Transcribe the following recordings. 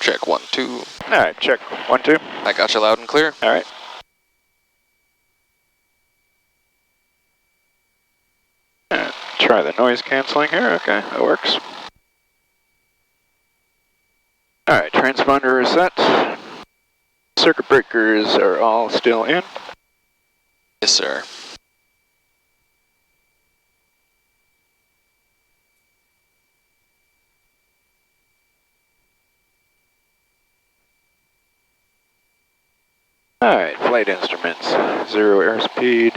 Check 1, 2. All right, check 1, 2. I got you loud and clear. All right. Try the noise canceling here. Okay, that works. All right, transponder is set. Circuit breakers are all still in. Yes, sir. All right, flight instruments. 0 airspeed,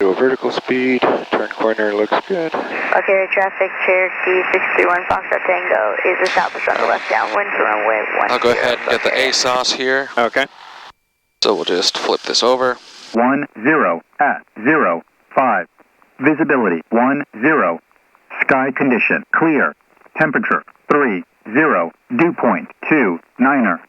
0 vertical speed, turn corner looks good. Okay, traffic, Cherokee 631 Foxtrot Tango is established on the left downwind for runway 10. I'll go ahead and get the ASOS here. Okay. So we'll just flip this over. 10 at 05. Visibility 10. Sky condition clear. Temperature 30. Dew point 29er.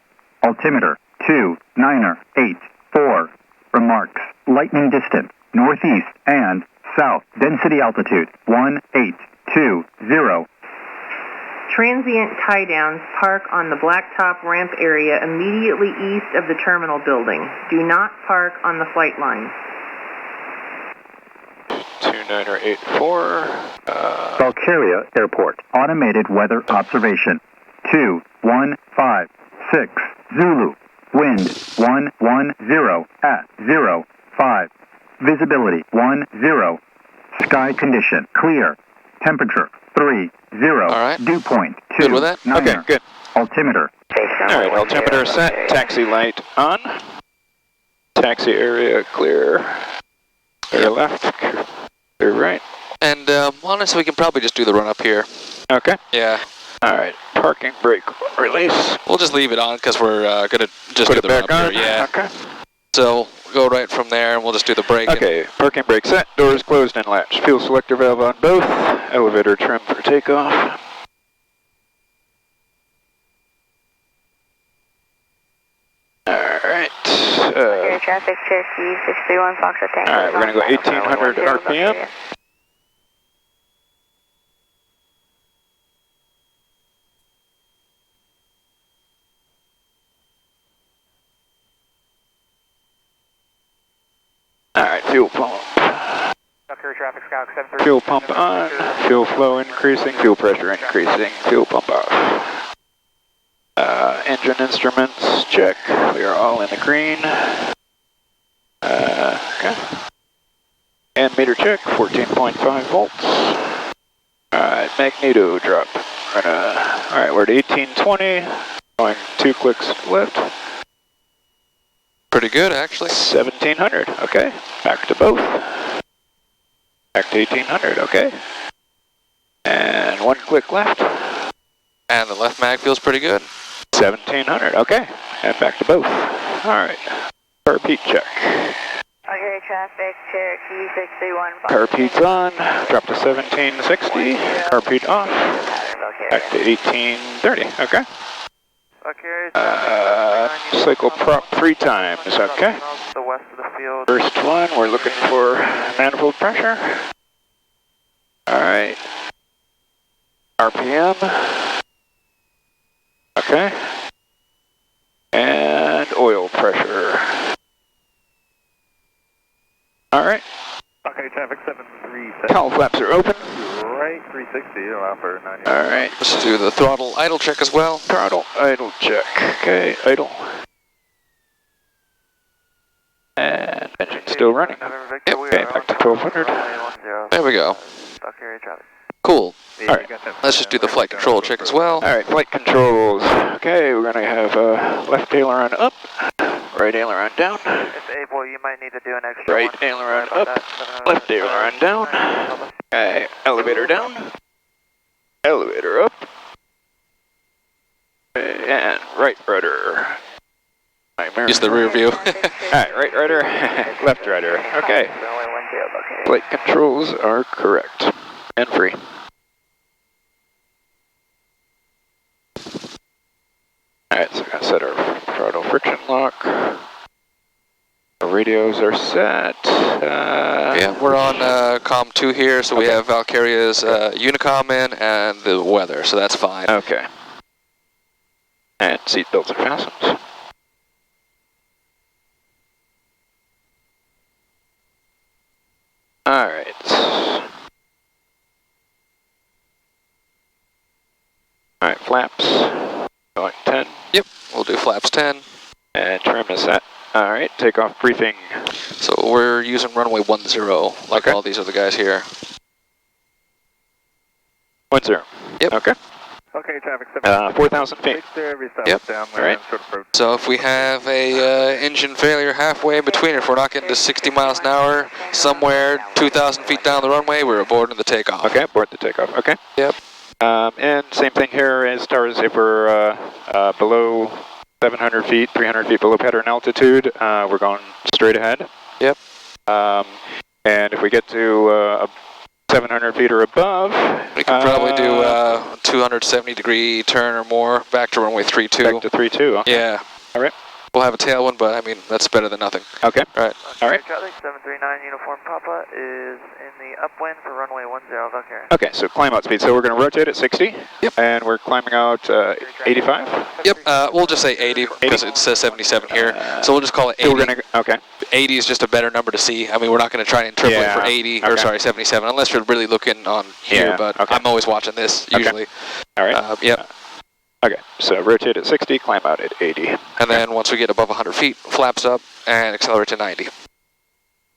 Altimeter 2984. Remarks. Lightning distant. Northeast and south. Density altitude 1820. Transient tie-downs park on the blacktop ramp area immediately east of the terminal building. Do not park on the flight line. 2984. Valkaria Airport. Automated weather observation. 2156. Zulu. Wind 110 at 05. Visibility 10. Sky condition clear. Temperature 30. All right. Dew point 2. Good with that? Okay, good. Altimeter. All right, altimeter set. Taxi light on. Taxi area clear. Clear left. Clear right. And honestly, we can probably just do the run up here. Okay. Yeah. All right. Parking brake release. We'll just leave it on because we're going to just Put do it the run back up on. here. Yeah. Okay. So go right from there and we'll just do the brake. Okay. Parking brake set. Doors closed and latched. Fuel selector valve on both. Elevator trim for takeoff. All right. Air traffic, Cherokee 631 Foxtrot Tango. All right, we're going to go 1800 RPM. All right, fuel pump. Fuel pump on, fuel flow increasing, fuel pressure increasing, fuel pump off. Engine instruments, check. We are all in the green. Okay. And meter check, 14.5 volts. Alright, magneto drop. Alright, we're at 1820. Going 2 clicks left. Pretty good, actually. 1700, okay. Back to both. Back to 1800, okay. And 1 click left. And the left mag feels pretty good. 1700, okay. And back to both. Alright. Carb heat check. Okay, traffic, Cherokee 631 Carb heat's on. Drop to 1760. Carb heat off. Back to 1830, okay. Cycle prop 3 times, okay. First one, we're looking for manifold pressure. Alright. RPM. Okay. And oil pressure. Alright. Okay, traffic 737. Cowl flaps are open. Right, 360, allow for 90. Alright. Let's do the throttle idle check as well. Throttle idle check. Okay, idle. And engine still running. Yep. Okay, back to 1200. There we go. Cool. Alright. Let's just do the flight control check as well. Alright, flight controls. Okay, we're going to have left aileron up, right aileron down. It's able, you might need to do an extra Right one. aileron up, left aileron down. Okay, elevator down. Elevator up. And right rudder. Use the rear view. Alright, right rudder, left rudder. Okay. Flight controls are correct and free. Alright, so we're going to set our throttle friction lock. Our radios are set. Yeah, we're on COM 2 here, so we have Valkaria's Unicom in and the weather, so that's fine. Okay. And seat belts are fastened. Alright. Alright, flaps. Going 10. Yep, we'll do flaps 10. And trim is set. Alright, takeoff briefing. So we're using runway 10, like Okay. all these other guys here. 10. Yep. Okay. Okay, traffic 7. 4,000 feet. Yep. Downwind, Alright. short approach. So if we have a engine failure halfway in between, if we're not getting to 60 miles an hour, somewhere 2,000 feet down the runway, we're aborting the takeoff. Okay, abort the takeoff. Okay. Yep. And same thing here as far as if we're below 700 feet, 300 feet below pattern altitude, we're going straight ahead. Yep. And if we get to 700 feet or above, We could probably do a 270 degree turn or more back to runway 32. back to 32. Okay. Yeah. All right. We'll have a tailwind, but I mean, that's better than nothing. Okay. Right. All right. Charlie 739 Uniform Papa is in the upwind for runway 10, Valkaria. Okay, so climb out speed. So we're going to rotate at 60. Yep. And we're climbing out 85. Yep, we'll just say 80 because it says 77 here. So we'll just call it 80. So we're going to, okay. 80 is just a better number to see. I mean, we're not going to try and interpolate Yeah, for 80, okay. or sorry, 77, unless you're really looking on here, Yeah, but okay. I'm always watching this, usually. All right. Yep. Okay, so rotate at 60, climb out at 80. And then once we get above 100 feet, flaps up and accelerate to 90.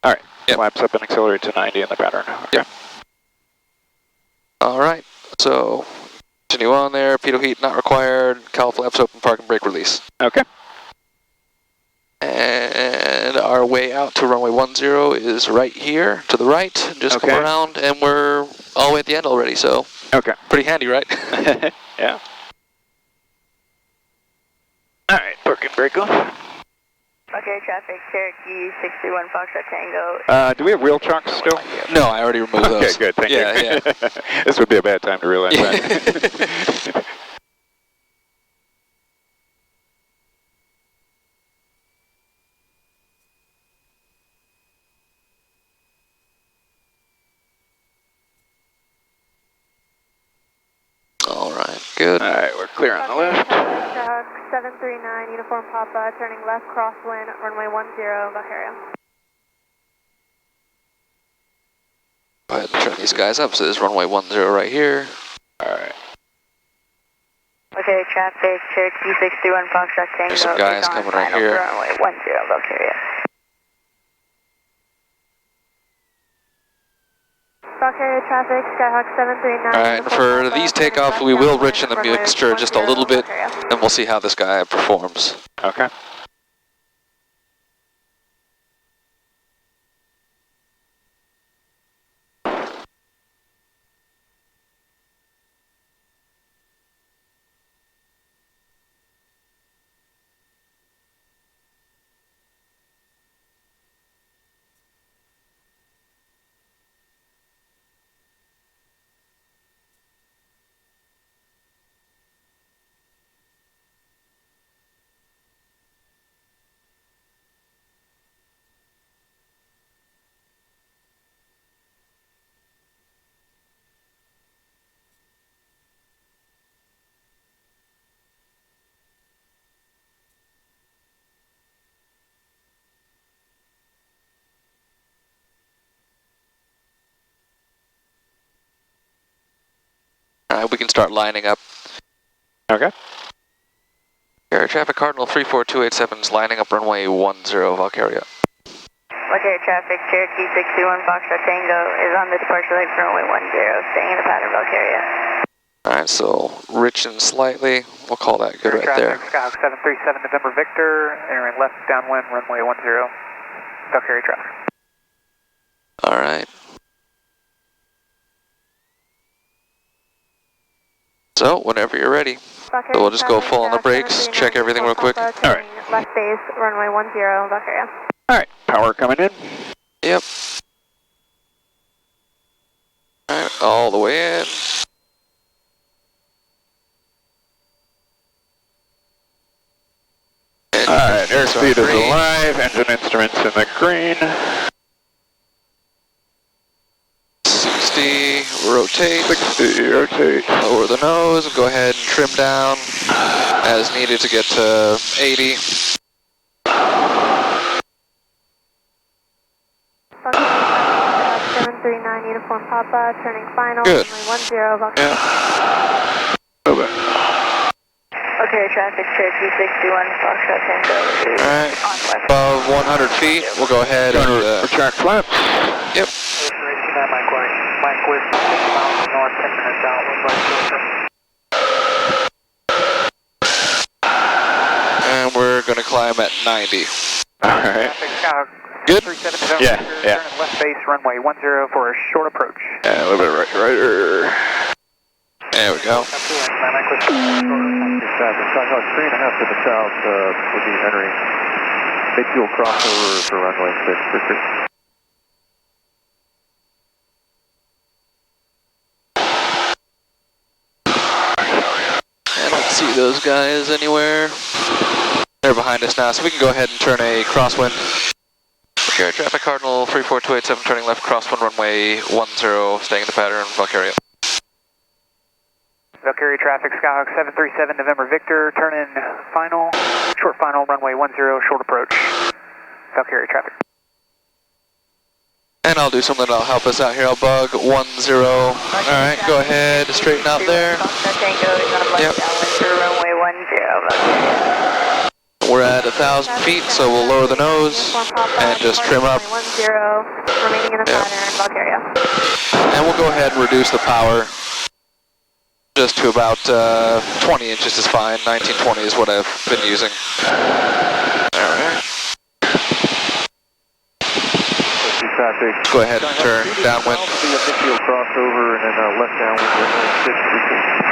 All right. Yep. Flaps up and accelerate to 90 in the pattern. Okay. Yep. All right, so continue on there. Pitot heat not required. Cowl flaps open, park and brake release. Okay. And our way out to runway 10 is right here to the right. Just Okay. come around, and we're all the way at the end already. So Okay. pretty handy, right? Yeah. All right, park and brake on. Okay, traffic, Cherokee 61 Foxtrot Tango. Do we have wheel chocks still? No, I already removed those. Okay, good, thank you. Yeah. This would be a bad time to realize that. All right, good. All right, we're clear on the left. 739 Uniform Papa, turning left crosswind, runway 10, Valkaria. Go ahead and turn these guys up. So there's runway 10 right here. All right. Okay, traffic, Cherokee 61 Foxtrot Tango. There's some guys is on coming right final here. Runway 10, Valkaria. Valkaria traffic, Skyhawk 739. All right, for these takeoffs, we will richen the mixture just a little bit, and we'll see how this guy performs. Okay. All right, we can start lining up. Okay. Air traffic Cardinal 34287 is lining up runway 10, Valkaria. Okay, traffic, Cherokee 61 Foxtrot Tango is on the departure leg for runway 10, staying in the pattern, Valkaria. All right, so richen slightly. We'll call that good right there. Skyhawk 737 November Victor, entering left downwind, runway 10, Valkaria traffic. All right. So, whenever you're ready. So we'll just go full on the brakes, check everything real quick. All right. Left base, runway 10, Valkaria. All right, power coming in. Yep. All right, all the way in. All right, airspeed is alive, engine instruments in the green. 60, rotate. 60, rotate. Lower the nose and go ahead and trim down as needed to get to 80. Foxtrot 739 Uniform Papa, turning final, Good. runway 10, Yeah. Over. Okay, traffic Cherokee 61, Foxtrot Tango is Alright. on west. Above 100 feet, we'll go ahead and... retract flaps. Yep. Mike with 50 miles north, 10 minutes out, And we're going to climb at 90. Alright. Good? 37 Yeah, yeah. Turn left base, runway 10 for a short approach. Yeah, a little bit righter. There we go. Skyhawk 3.5 to the south would be entering midfield crossover for runway 6 for 3. I don't see those guys anywhere. They're behind us now, so we can go ahead and turn a crosswind. Valkaria traffic Cardinal 34287 turning left crosswind runway 10, staying in the pattern, Valkaria. Valkaria traffic, Skyhawk 737 November Victor, turn in final, short final, runway 10, short approach. Valkaria traffic. And I'll do something that'll help us out here. I'll bug 10. Alright, go ahead, straighten out there. Foxtrot Tango is on left Yep. downwind through runway 10, Valkaria. We're at 1,000 feet, so we'll lower the nose and just trim up. 10, remaining in the Yeah. pattern, Valkaria. And we'll go ahead and reduce the power just to about 20 inches is fine. 1920 is what I've been using. Alright. Traffic. Go ahead and turn downwind. Midfield crossover and then left downwind runway 6 for 3.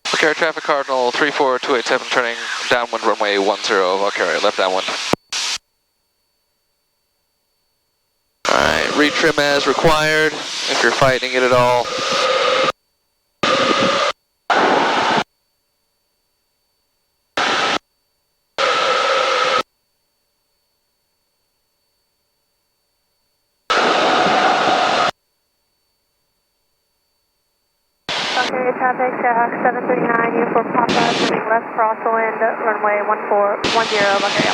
Valkaria traffic Cardinal 34287 turning downwind runway 10, Valkaria, left downwind. Alright, retrim as required if you're fighting it at all. Valkaria traffic, Skyhawk 739, Uniform Papa, turning left crosswind, runway 10, Valkaria.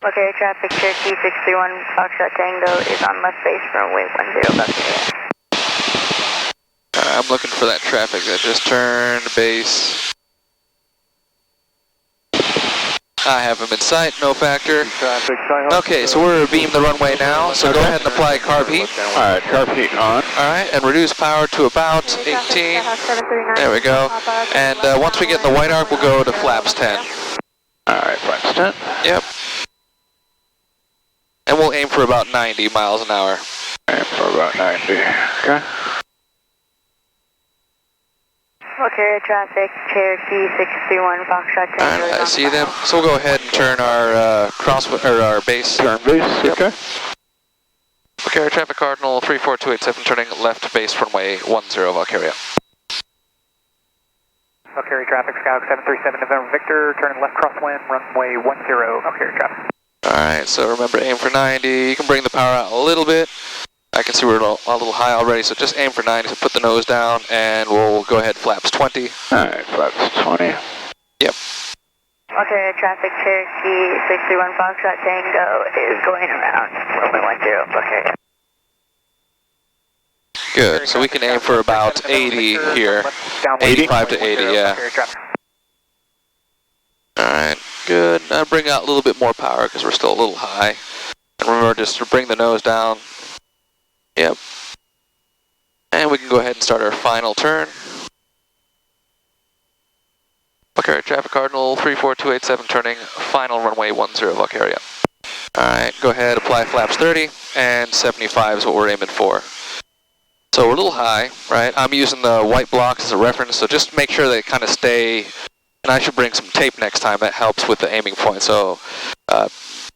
Valkaria traffic, Cherokee 631, Foxtrot Tango is on left base, runway 10, Valkaria. I'm looking for that traffic that just turned base. I have him in sight, no factor. Traffic, Skyhawk. Okay, so we're beam the runway now, so go ahead and apply carb heat. Alright, carb heat on. Alright, and reduce power to about 18. There we go. And once we get in the white arc, we'll go to flaps 10. Alright, flaps 10. Yep. And we'll aim for about 90 miles an hour. And for about 90. Okay. Valkaria traffic, Cherokee 631, Foxtrot Tango. Alright, I see them. So we'll go ahead and turn our our base. Turn base, Yep. okay. Valkaria traffic Cardinal 34287 turning left base runway 10, Valkaria. Valkaria traffic, Skyhawk 737 November Victor, turning left crosswind, runway 10, Valkaria traffic. Alright, so remember aim for 90. You can bring the power out a little bit. I can see we're a little high already, so just aim for 90. So put the nose down, and we'll go ahead flaps 20. Alright, flaps 20. Yep. Valkaria traffic, Cherokee 631, Foxtrot Tango is going around, runway 10, Valkaria. Good. So we can aim for about 80 here. 85 to 80, yeah. Alright, good. Now bring out a little bit more power because we're still a little high. And remember just to bring the nose down. Yep. And we can go ahead and start our final turn. Valkaria traffic Cardinal 34287 turning final runway 10, Valkaria. Alright, go ahead, apply flaps 30, and 75 is what we're aiming for. So we're a little high, right? I'm using the white blocks as a reference, so just make sure they kind of stay, and I should bring some tape next time, that helps with the aiming point. So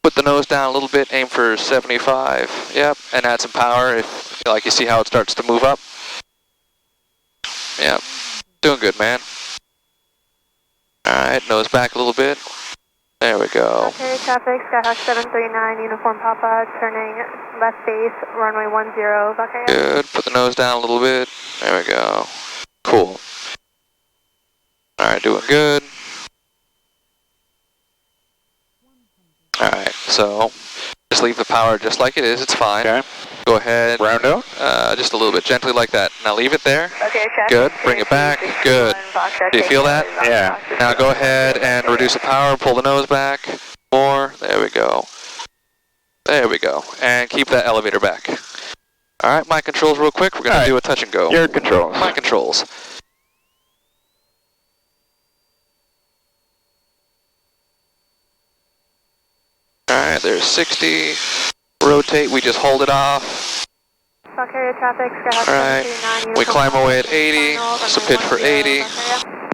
put the nose down a little bit, aim for 75, yep, and add some power if, like, you see how it starts to move up. Yep, doing good, man. Alright, nose back a little bit. There we go. Valkaria traffic, Skyhawk 739, Uniform Papa, turning left base, runway 10, Valkaria. Good, put the nose down a little bit. There we go. Cool. Alright, doing good. Alright, so just leave the power just like it is, it's fine. Okay. Go ahead. Round out. Just a little bit, gently like that. Now leave it there. Okay, traffic. Good, bring it back. Good. Do you feel that? Yeah. Now go ahead and reduce the power, pull the nose back. More. There we go. There we go. And keep that elevator back. Alright, my controls real quick. We're going to do a touch and go. Your controls. My controls. Alright, there's 60. Rotate, we just hold it off. Valkaria traffic, Skyhawk Alright, 739, we climb away at 80, so pitch for 80. Valkaria.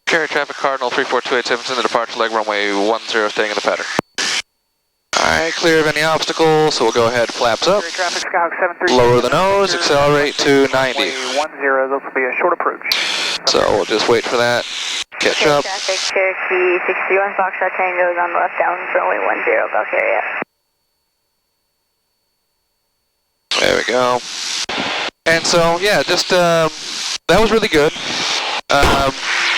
Carrier traffic Cardinal 34287 in the departure leg, runway 10, staying in the pattern. Alright, clear of any obstacles, so we'll go ahead, flaps up. Traffic, Skyhawk 737. Lower the nose, accelerate to 90. Runway 10, this will be a short approach. So we'll just wait for that, catch up. Traffic, Cherokee 61 Foxtrot Tango is on the left down, runway 10, Valkaria. There we go. And so, yeah, just, that was really good.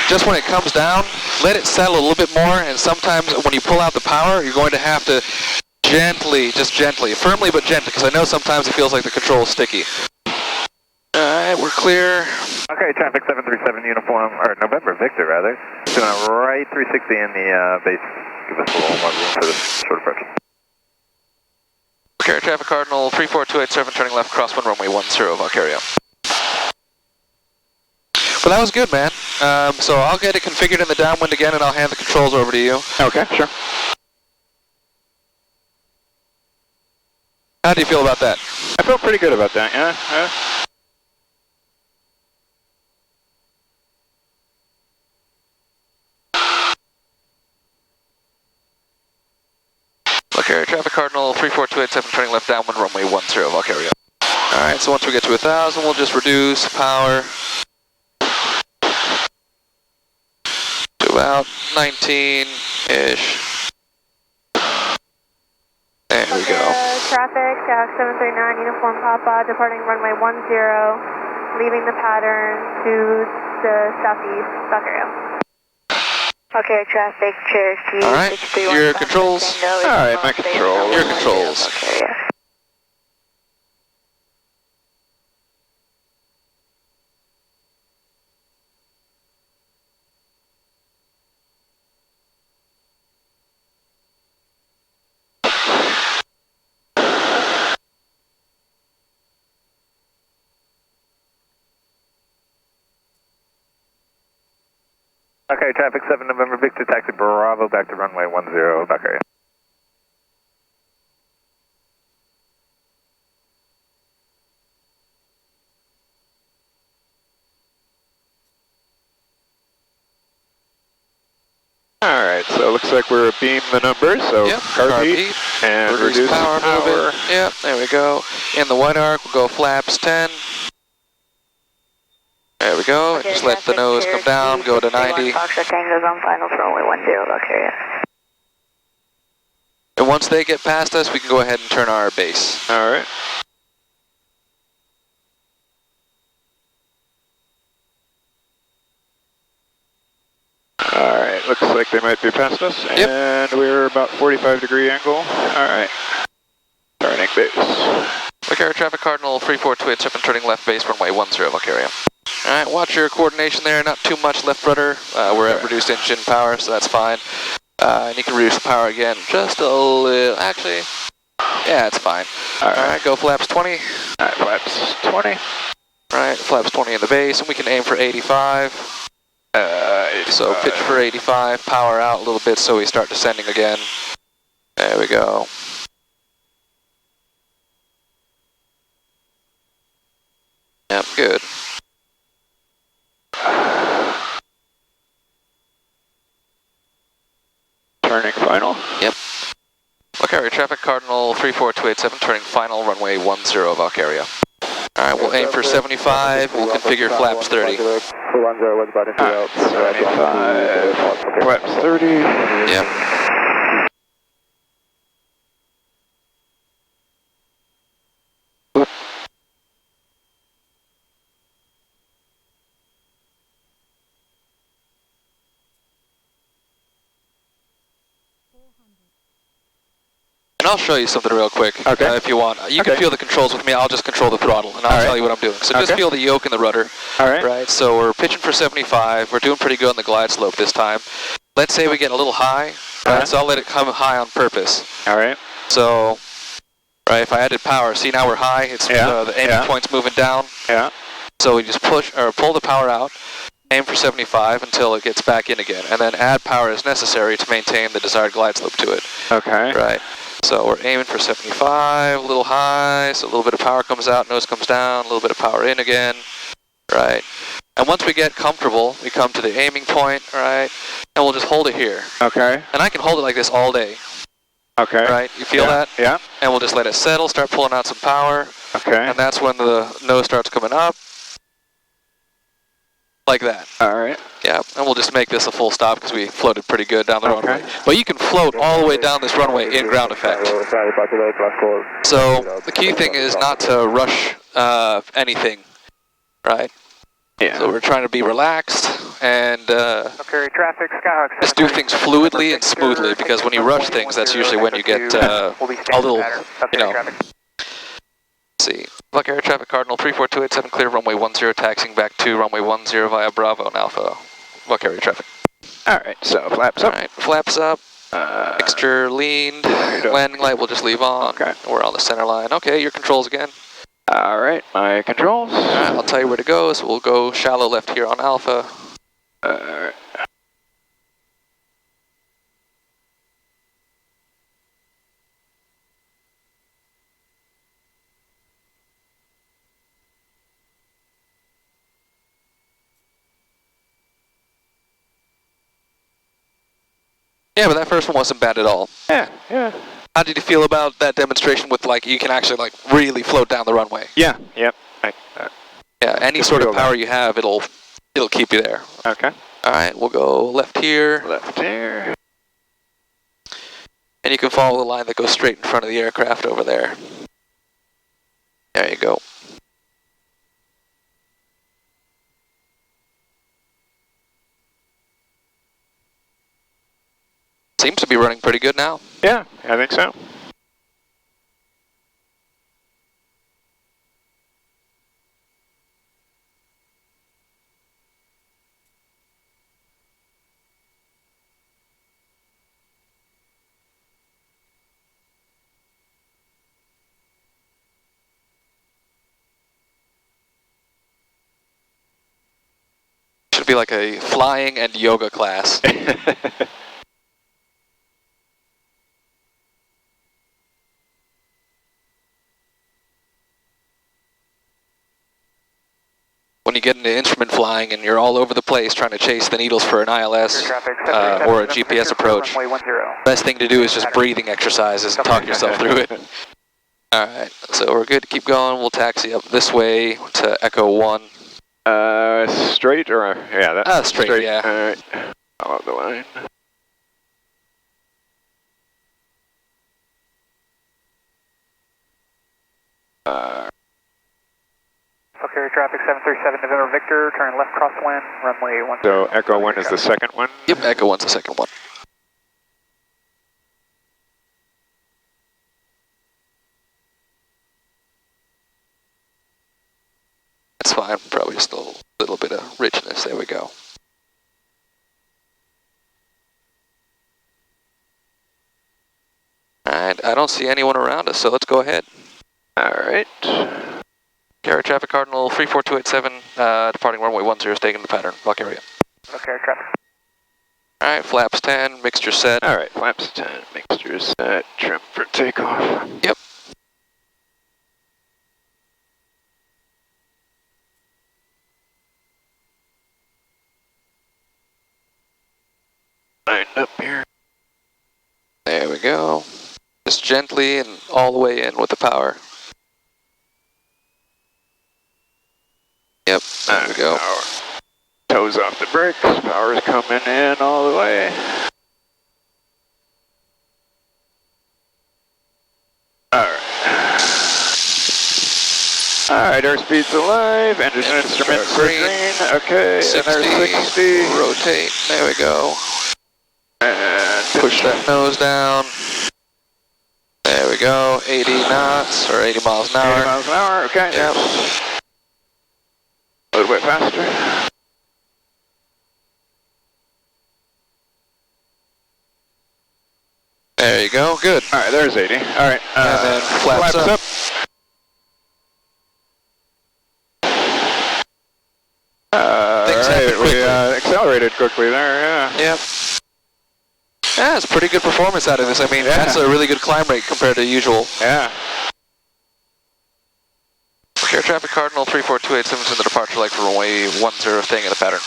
Just when it comes down, let it settle a little bit more, and sometimes when you pull out the power, you're going to have to gently, just gently, firmly but gently, because I know sometimes it feels like the control's sticky. Alright, we're clear. Okay, traffic 737 uniform, or November Victor rather. Doing a right 360 in the base. Give us a little more room for this short approach. Valkaria traffic Cardinal 34287 turning left crosswind runway 10 Valkaria. Well, that was good, man. So I'll get it configured in the downwind again and I'll hand the controls over to you. Okay, sure. How do you feel about that? I feel pretty good about that, yeah. Valkaria traffic Cardinal 34287 turning left downwind runway 10 Valkaria. Alright, so once we get to 1,000, we'll just reduce power to about 19-ish. There we go. Traffic, Skyhawk 739, Uniform Papa, departing runway 10, leaving the pattern to the southeast, Valkaria. Okay, traffic, Cherokee. Alright, your controls. Alright, my controls. Your controls. Okay, traffic 7 November Victor, taxi Bravo back to runway 10, Valkaria. Alright, so it looks like we're beam the numbers, so Yep, car beat and reduce power a little power. bit. Yep, there we go. In the white arc, we'll go flaps 10. There we go. Okay, Just let the nose come down, go to 90. Foxtrot Tango's on final for runway 10, Valkaria. And once they get past us, we can go ahead and turn our base. Alright. Alright, looks like they might be past us, Yep. and we're about 45-degree angle. Alright. Turning base. Valkaria traffic Cardinal 34287 turning left base runway 10 Valkaria. Alright, watch your coordination there, not too much left rudder. We're at reduced engine power, so that's fine. And you can reduce the power again just a little, actually, yeah, it's fine. Alright, go flaps 20. Alright, flaps 20. Alright, flaps 20 in the base, and we can aim for 85. 85. So pitch for 85, power out a little bit so we start descending again. There we go. Yep, good. Turning final. Yep. Valkaria traffic Cardinal 34287 turning final runway 10 Valkaria. Alright, we'll aim for 75, we'll configure flaps 30. For 10, what's about 75. flaps 30. Yep. And I'll show you something real quick, if you want. You can feel the controls with me. I'll just control the throttle, and I'll tell you what I'm doing. So just feel the yoke and the rudder. All right. Right. So we're pitching for 75. We're doing pretty good on the glide slope this time. Let's say we get a little high. Right. So I'll let it come high on purpose. All right. So, right, if I added power, see now we're high. It's the aiming point's moving down. Yeah. So we just push or pull the power out. Aim for 75 until it gets back in again, and then add power as necessary to maintain the desired glide slope to it. Okay. Right. So we're aiming for 75, a little high, so a little bit of power comes out, nose comes down, a little bit of power in again. Right. And once we get comfortable, we come to the aiming point, right, and we'll just hold it here. Okay. And I can hold it like this all day. Okay. Right. You feel that? Yeah. And we'll just let it settle, start pulling out some power. Okay. And that's when the nose starts coming up. Like that. All right. Yeah, and we'll just make this a full stop because we floated pretty good down the runway. But you can float all the way down this runway in ground effect. So the key thing is not to rush anything, right? Yeah. So we're trying to be relaxed and traffic, Skyhawk just do things fluidly and smoothly, because when you rush things, that's usually when you get a little, you know. Let's see. Valkaria traffic Cardinal 34287 clear runway 10, taxiing back to runway 10 via Bravo and Alpha. Valkaria traffic. All right, so flaps up. All right, flaps up. Mixture leaned. Landing light we'll just leave on. Okay. We're on the center line. Okay, your controls again. All right, my controls. All right, I'll tell you where to go. So we'll go shallow left here on Alpha. All right. Yeah, but that first one wasn't bad at all. Yeah, yeah. How did you feel about that demonstration with, like, you can actually, like, really float down the runway? Yeah, yep. Yeah, any sort of power you have, it'll keep you there. Okay. All right, we'll go left here. Left here. And you can follow the line that goes straight in front of the aircraft over there. There you go. Seems to be running pretty good now. Yeah, I think so. Should be like a flying and yoga class. When you get into instrument flying and you're all over the place trying to chase the needles for an ILS or a GPS approach, best thing to do is just breathing exercises and talk yourself through it. All right, so we're good to keep going. We'll taxi up this way to Echo 1. Straight or, yeah, that's straight, yeah. All right, follow the line. Valkaria traffic 737 November Victor, turn left crosswind, runway 10. So Echo 1 is the second one? Yep, Echo 1's the second one. That's fine, probably just a little bit of richness. There we go. And I don't see anyone around us, so let's go ahead. All right. Valkaria traffic Cardinal 34287, departing runway 10, staying in the pattern. Valkaria. Valkaria traffic. All right, flaps 10, mixture set. All right, flaps 10, mixture set, trim for takeoff. Yep. Lined up here. There we go. Just gently and all the way in with the power. Yep, there we go. nose off the brakes. Power's coming in all the way. Alright. Alright, airspeed's alive. Engine instruments are green. Okay, 60, and there's 60. Rotate. There we go. And Push that nose down. There we go. 80 knots or 80 miles an hour. 80 miles an hour, okay. Yep. A little bit faster. There you go. Good. Alright, there's 80. Alright, And then flaps up. Alright, we accelerated quickly there, yeah. Yep. Yeah, it's a pretty good performance out of this. I mean, that's a really good climb rate compared to usual. Yeah. Air traffic Cardinal 34287 in the departure leg for runway 10, staying in the pattern.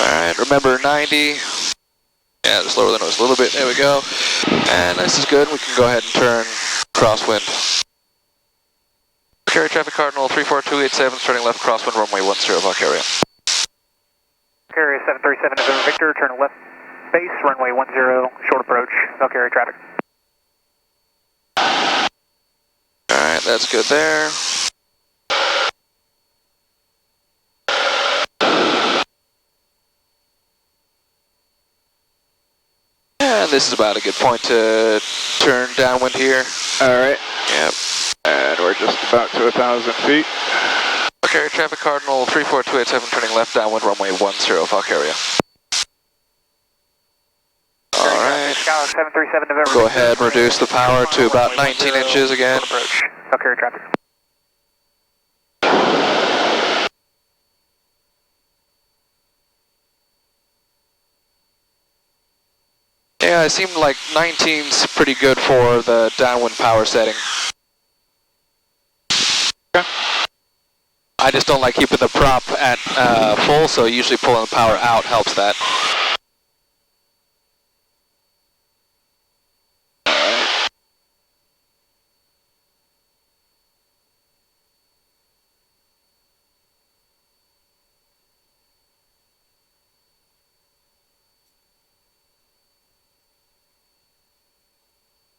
Alright, remember 90. Yeah, just lower the nose a little bit. There we go. And this is good. We can go ahead and turn crosswind. Air traffic Cardinal 34287, starting left crosswind, runway 10, Valkaria. Valkaria 737 November Victor, turn left base, runway 10, short approach, Valkaria traffic. Alright, that's good there. And this is about a good point to turn downwind here. Alright. Yep. And we're just about to 1,000 feet. Valkaria traffic Cardinal 34287, turning left downwind, runway 10, Valkaria. Alright. Skyhawk 737 November. Go ahead, reduce the power to about 19 inches again. Approach, Valkaria traffic. Yeah, it seemed like 19's pretty good for the downwind power setting. Okay. I just don't like keeping the prop at full, so usually pulling the power out helps that.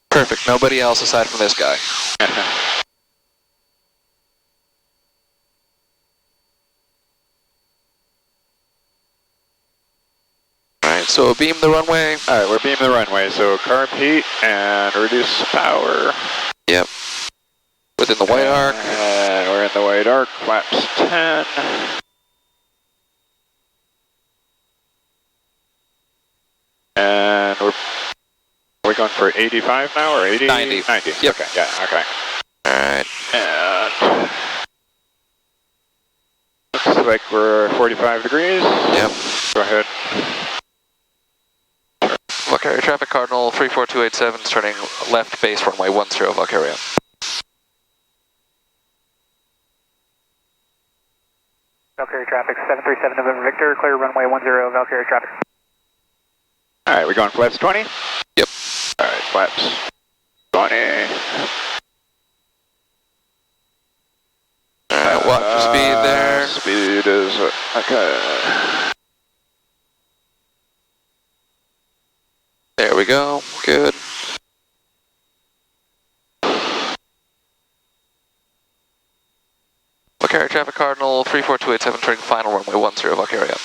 Perfect, nobody else aside from this guy. Alright, so beam the runway. Alright, we're beaming the runway, so carb heat and reduce power. Yep. Within the white arc. And we're in the white arc, flaps 10. And are we going for 85 now or 80? 90. 90. Yep. Okay, yeah, okay. Alright. And looks like we're 45 degrees. Yep. Go ahead. Valkaria traffic Cardinal 34287, turning left base, runway 10, Valkaria. Valkaria traffic 737 November Victor, clear runway 10, Valkaria traffic. Alright, we going flaps 20? Yep. Alright, flaps 20. Alright, watch the speed there. Speed is, okay. There we go, good. Valkaria traffic Cardinal 34287, turning final runway 10, Valkaria.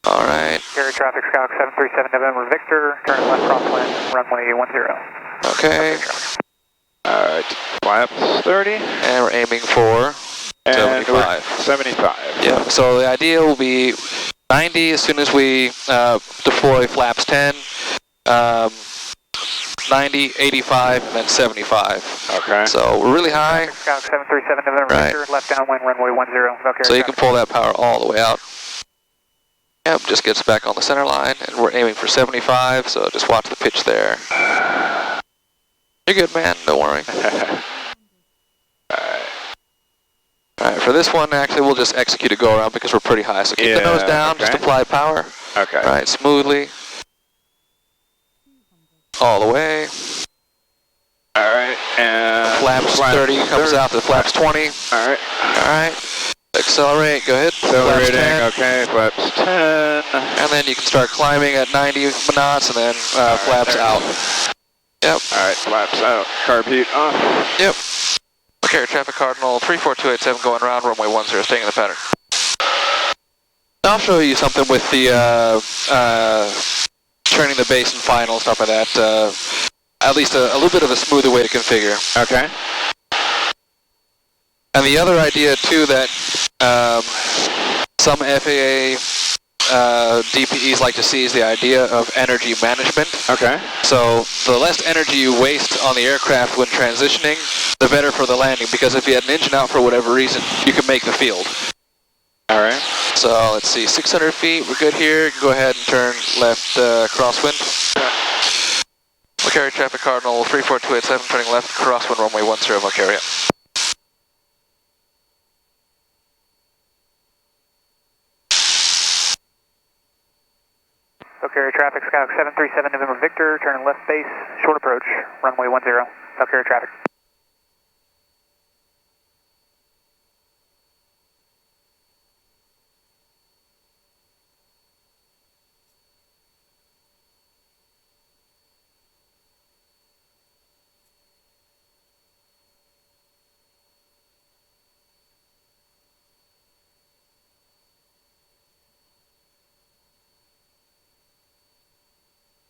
Alright. Valkaria traffic Skyhawk 737 November Victor, turn left crosswind, runway 10. Okay. Alright, flaps 30. And we're aiming for And 75. 75. Yeah, so the idea will be 90 as soon as we deploy flaps 10, 90, 85, and then 75. Okay. So we're really high. Skyhawk 737 November Right. Victor, left downwind, runway 10, Valkaria So you can traffic. pull that power all the way out. Yep, just gets back on the center line, and we're aiming for 75, so just watch the pitch there. You're good, man, don't worry. Alright, for this one, actually, we'll just execute a go-around because we're pretty high. So keep the nose down, just apply power. Okay. Right, smoothly. all the way. Alright, and Flaps 30 comes out to flaps 20. Alright. Alright. Accelerate, go ahead. Accelerating, okay, flaps 10. And then you can start climbing at 90 knots and then flaps out. Yep. Alright, flaps out. Carb heat off. Yep. Okay, traffic cardinal 34287 going around runway 10, staying in the pattern. I'll show you something with the turning the base and final, stuff like that. At least a little bit of a smoother way to configure. Okay. And the other idea too that some FAA DPEs like to see is the idea of energy management. Okay. So the less energy you waste on the aircraft when transitioning, the better for the landing, because if you had an engine out for whatever reason, you can make the field. Alright. So let's see, 600 feet, we're good here. You can go ahead and turn left crosswind. Valkaria traffic cardinal 34287 turning left crosswind runway 10 Valkaria. Valkaria traffic, Skyhawk 737 November Victor, turning left base, short approach, runway 10, Valkaria traffic.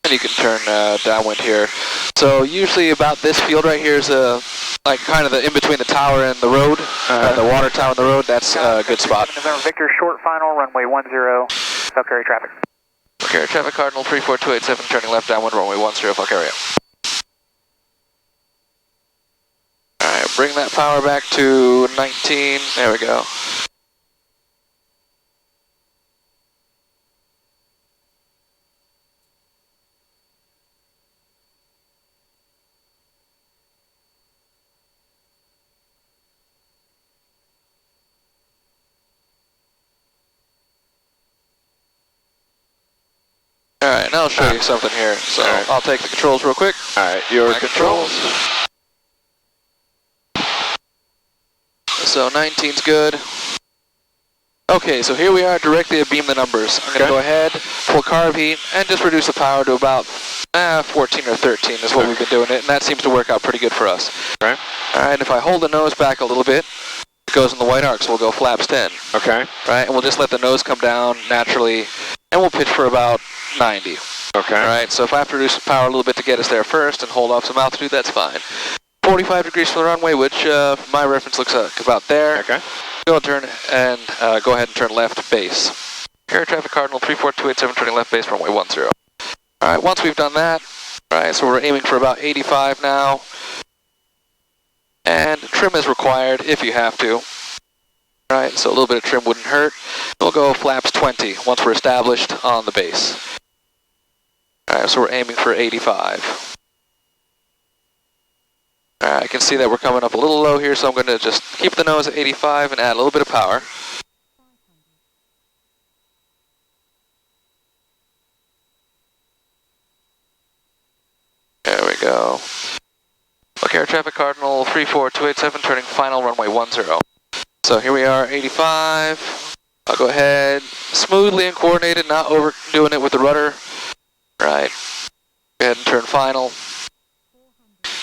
And you can turn downwind here. So usually about this field right here is like kind of the in between the tower and the road, the water tower and the road. That's a good spot. November Victor, short final, runway 10, Valkaria traffic. Valkaria traffic cardinal 34287 turning left downwind runway 10 Valkaria. Alright, bring that power back to 19. There we go. Alright, now I'll show you something here. So I'll take the controls real quick. Alright, your My controls. So 19's good. Okay, so here we are directly abeam the numbers. I'm going to go ahead, pull carb heat, and just reduce the power to about 14 or 13 is what we've been doing it, and that seems to work out pretty good for us. Okay. Alright, if I hold the nose back a little bit, it goes in the white arc, so we'll go flaps 10. Okay. Right, and we'll just let the nose come down naturally, and we'll pitch for about 90. Okay. Alright, so if I have to reduce the power a little bit to get us there first and hold off some altitude, that's fine. 45 degrees from the runway, which from my reference looks like about there. Okay. Go ahead and turn left base. Air traffic cardinal 34287 turning left base runway 10. Alright, once we've done that, alright, so we're aiming for about 85 now. And trim is required if you have to. Alright, so a little bit of trim wouldn't hurt. We'll go flaps 20 once we're established on the base. Alright, so we're aiming for 85. Alright, I can see that we're coming up a little low here, so I'm going to just keep the nose at 85 and add a little bit of power. There we go. Okay, air traffic cardinal 34287 turning final runway 10. So here we are, 85. I'll go ahead, smoothly and coordinated, not overdoing it with the rudder. Right. Go ahead and turn final.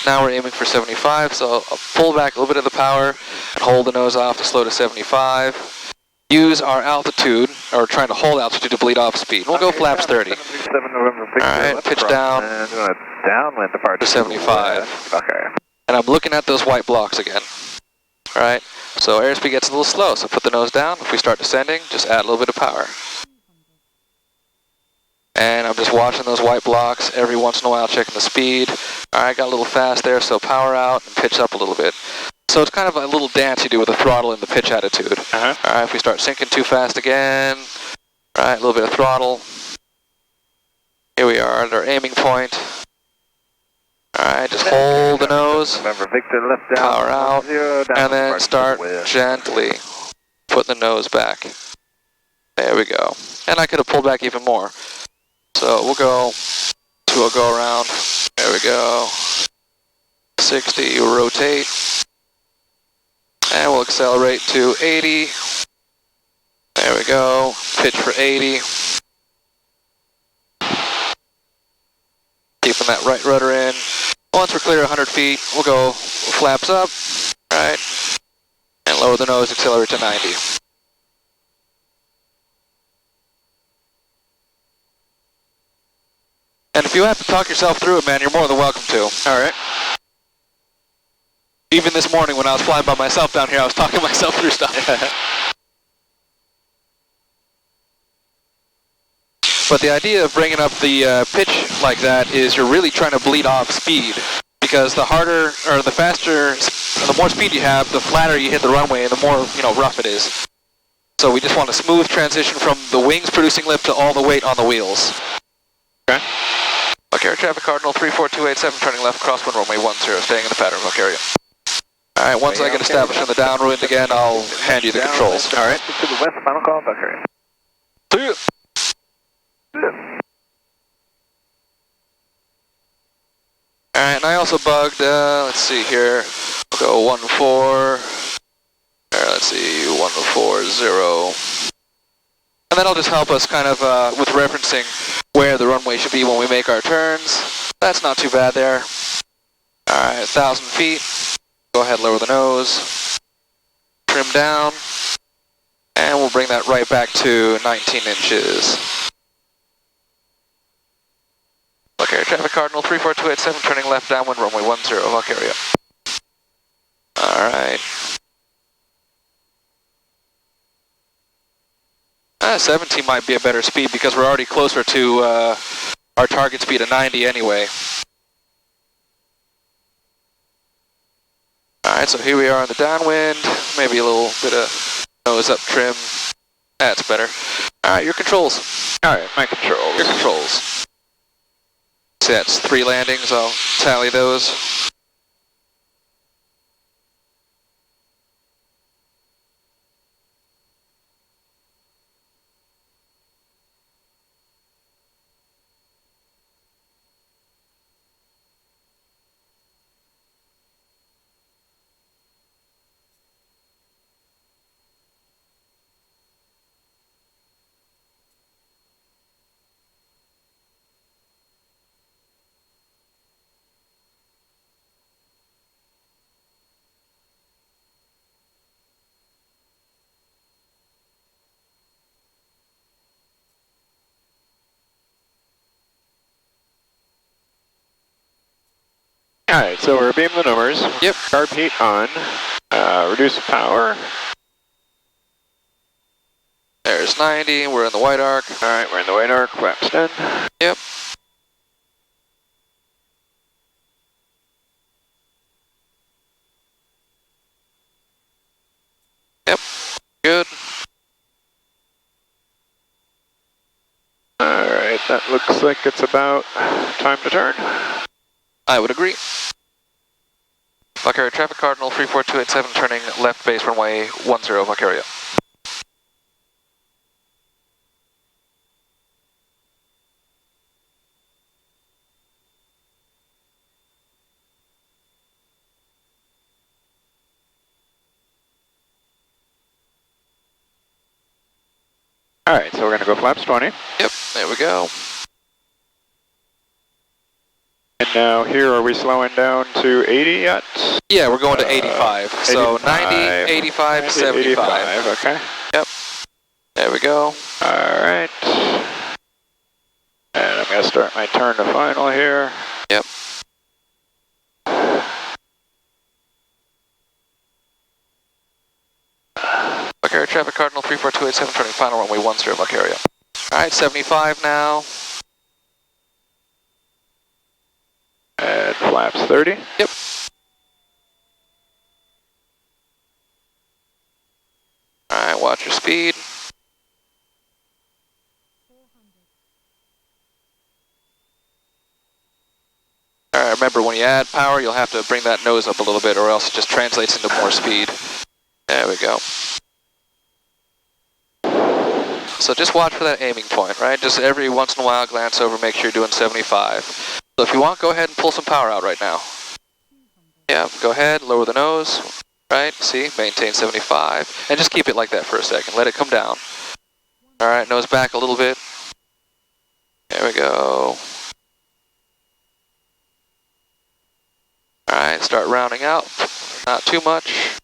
Now we're aiming for 75, so I'll pull back a little bit of the power and hold the nose off to slow to 75. Use our altitude, or trying to hold altitude to bleed off speed. We'll go flaps 30. Alright, pitch down Downwind departure to 75. Okay. And I'm looking at those white blocks again. Alright, so airspeed gets a little slow, so put the nose down. If we start descending, just add a little bit of power. And I'm just watching those white blocks every once in a while, checking the speed. Alright, got a little fast there, so power out and pitch up a little bit. So it's kind of a little dance you do with the throttle and the pitch attitude. Alright, if we start sinking too fast again, alright, a little bit of throttle. Here we are at our aiming point. Alright, just hold the nose, Remember, Victor left down, power out, 10, down and then departure start west. gently putting the nose back. There we go. And I could have pulled back even more. So we'll go around There we go. 60, rotate. And we'll accelerate to 80. There we go. Pitch for 80. Keeping that right rudder in. Once we're clear 100 feet, we'll go flaps up. Right. And lower the nose, accelerate to 90. And if you have to talk yourself through it, man, you're more than welcome to. Alright. Even this morning when I was flying by myself down here, I was talking myself through stuff. But the idea of bringing up the pitch like that is you're really trying to bleed off speed. Because the harder, or the faster, the more speed you have, the flatter you hit the runway and the more, rough it is. So we just want a smooth transition from the wings producing lift to all the weight on the wheels. Okay. Valkaria traffic cardinal 34287 turning left, crosswind runway 10, staying in the pattern, Valkaria. Alright, once I get established in the downwind again, I'll hand you the controls. Alright. To the west, final call, Valkaria. See you. Alright, and I also bugged, let's see here, we'll go 14, let's see, 140. And that'll just help us kind of with referencing where the runway should be when we make our turns. That's not too bad there. Alright, 1,000 feet. Go ahead, lower the nose. Trim down. And we'll bring that right back to 19 inches. Valkaria traffic cardinal 34287 turning left downwind runway 10, Valkaria. Alright. 17 might be a better speed because we're already closer to our target speed of 90 anyway. Alright, so here we are on the downwind. Maybe a little bit of nose up trim. That's better. Alright, your controls. Alright, my controls. Your controls. See, that's 3 landings. I'll tally those. Alright, so we're beaming the numbers. Yep. Carb heat on. Reduce the power. There's 90, we're in the white arc. Alright, we're in the white arc, flaps 10. Yep. Yep, good. Alright, that looks like it's about time to turn. I would agree. Valkaria traffic cardinal 34287 turning left base runway 10, Valkaria. Alright, so we're going to go flaps 20. Yep, there we go. And now here, are we slowing down to 80 yet? Yeah, we're going to 85. So 90, 85, 75. 85, okay. Yep. There we go. Alright. And I'm going to start my turn to final here. Yep. Valkaria traffic cardinal 34287 turning final runway 10, Valkaria. Alright, 75 now. And flaps 30. Yep. Alright, watch your speed. Alright, remember when you add power, you'll have to bring that nose up a little bit or else it just translates into more speed. There we go. So just watch for that aiming point, right? Just every once in a while glance over, make sure you're doing 75. So if you want, go ahead and pull some power out right now. Yeah, go ahead, lower the nose, right, see, maintain 75, and just keep it like that for a second, let it come down. All right, nose back a little bit. There we go. All right, start rounding out, not too much.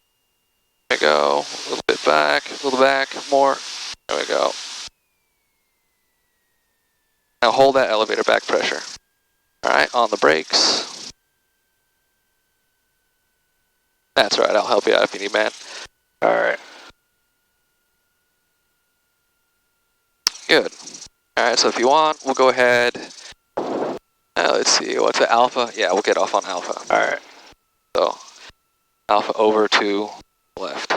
There we go, a little bit back, a little back, more. There we go. Now hold that elevator back pressure. All right, on the brakes. That's right, I'll help you out if you need, man. All right. Good. All right, so if you want, we'll go ahead. Let's see, what's the alpha? Yeah, we'll get off on alpha. All right. So, alpha over to left.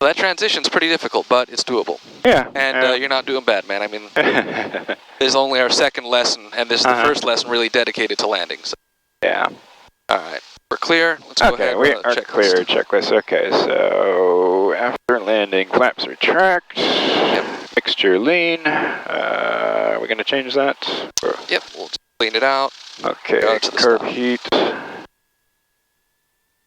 So that transition's pretty difficult, but it's doable. Yeah. And you're not doing bad, man. I mean, this is only our second lesson, and this is the first lesson really dedicated to landing. So. Yeah. All right, we're clear. Let's go ahead. We are clear. Checklist. Okay, so after landing, flaps retract. Yep. Mixture lean. Are we going to change that? Or? Yep, we'll just clean it out. Okay, Carb heat.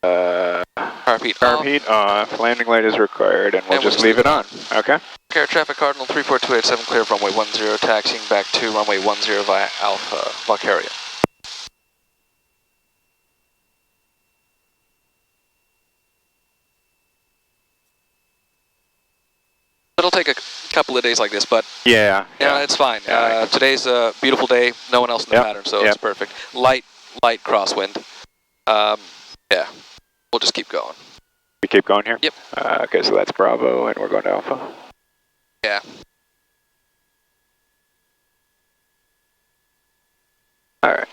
Carb heat off. Landing light is required, and we'll just leave it on. Okay. Air Traffic Cardinal 34287, clear runway 10, taxiing back to runway 10 via Alpha, Valkaria. It'll take a couple of days like this, but yeah, it's fine. Today's a beautiful day. No one else in the pattern, so it's perfect. Light crosswind. Yeah, we'll just keep going. We keep going here? Yep. Okay, so that's Bravo, and we're going to Alpha. Yeah. All right.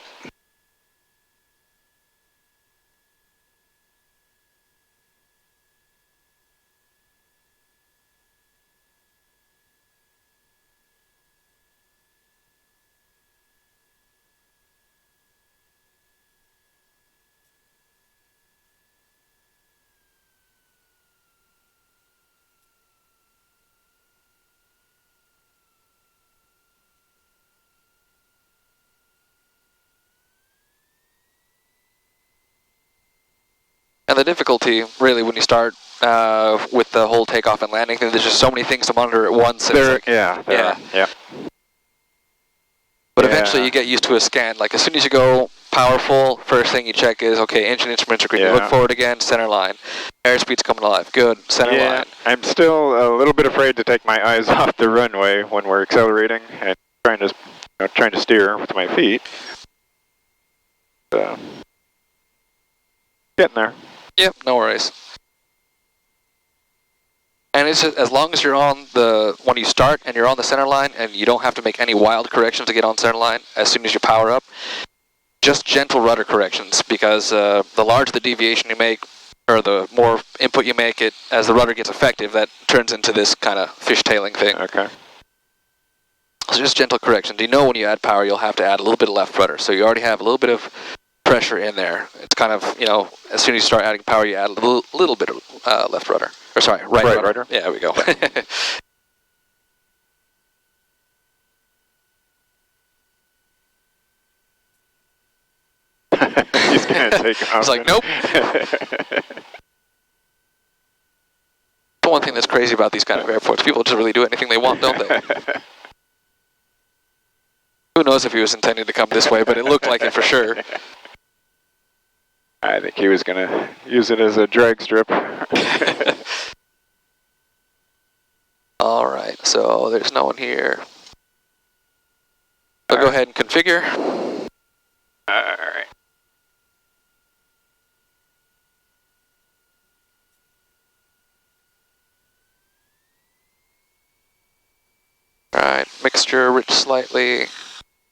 And the difficulty, really, when you start with the whole takeoff and landing thing, there's just so many things to monitor at once. Yeah. But eventually you get used to a scan. Like as soon as you go powerful, first thing you check is, okay, engine instruments are green. You look forward again, center line. Airspeed's coming alive. Good, center line. I'm still a little bit afraid to take my eyes off the runway when we're accelerating and trying to steer with my feet. Getting there. Yep, no worries. And it's just, as long as you're on when you start and you're on the center line and you don't have to make any wild corrections to get on center line, as soon as you power up, just gentle rudder corrections, because the larger the deviation you make, or the more input you make it, as the rudder gets effective, that turns into this kind of fishtailing thing. Okay. So just gentle corrections. You know when you add power, you'll have to add a little bit of left rudder. So you already have a little bit of pressure in there. It's kind of, as soon as you start adding power, you add a little bit of left rudder. Or sorry, right rudder. Yeah, there we go. He's going to take off. He's like, nope. The one thing that's crazy about these kind of airports, people just really do anything they want, don't they? Who knows if he was intending to come this way, but it looked like it for sure. I think he was going to use it as a drag strip. All right, so there's no one here. So go ahead and configure. All right. All right, mixture rich slightly.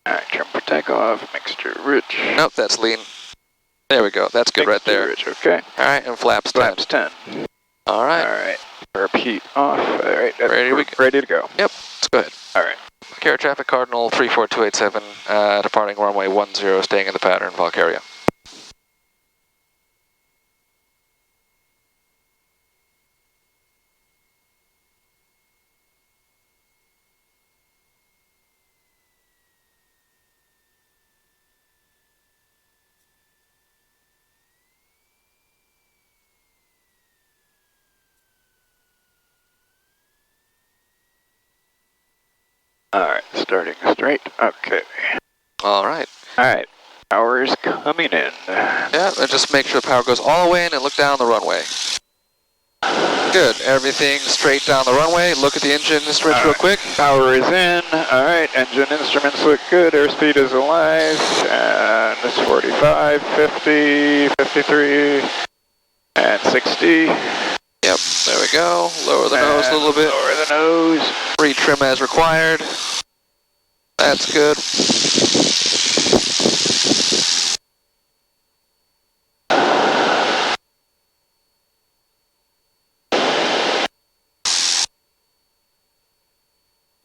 All right, trim for takeoff, mixture rich. Nope, that's lean. There we go, that's good right there. Rich, okay. All right, and flaps 10. Flaps 10. All right. All right, Burp heat off. All right, ready to go. Yep, let's go ahead. All right. Air Traffic Cardinal 34287, departing runway 10, staying in the pattern, Valkaria. Alright, starting straight. Okay. Alright. Alright, power's coming in. Yeah, and just make sure the power goes all the way in and look down the runway. Good, everything straight down the runway. Look at the engine switch real quick. Power is in. Alright, engine instruments look good. Airspeed is alive. And it's 45, 50, 53, and 60. Yep, there we go. Lower the nose a little bit. Lower the nose. Retrim as required. That's good.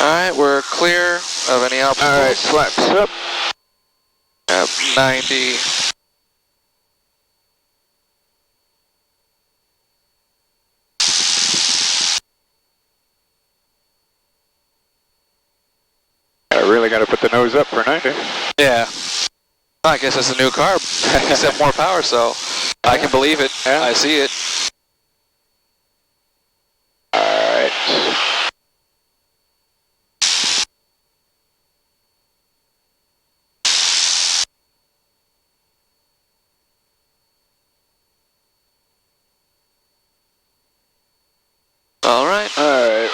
Alright, we're clear of any obstacles. Alright, flaps up. Yep, 90. I really got to put the nose up for 90. Yeah. I guess it's a new carb, except more power, so I can believe it. Yeah. I see it. Alright. Alright. Alright.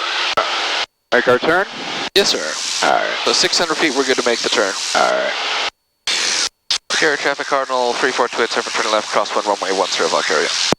Make our turn? Yes, sir. Alright. So 600 feet, we're good to make the turn. Alright. Valkaria traffic Cardinal 34287, turning left, crosswind runway 10 Valkaria.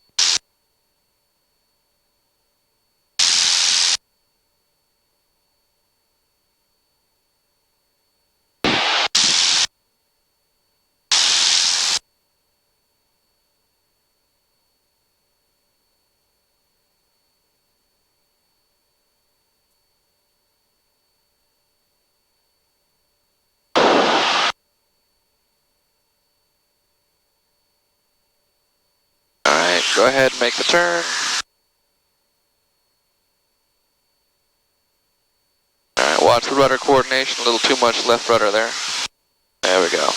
Alright, go ahead and make the turn. Alright, watch the rudder coordination, a little too much left rudder there. There we go.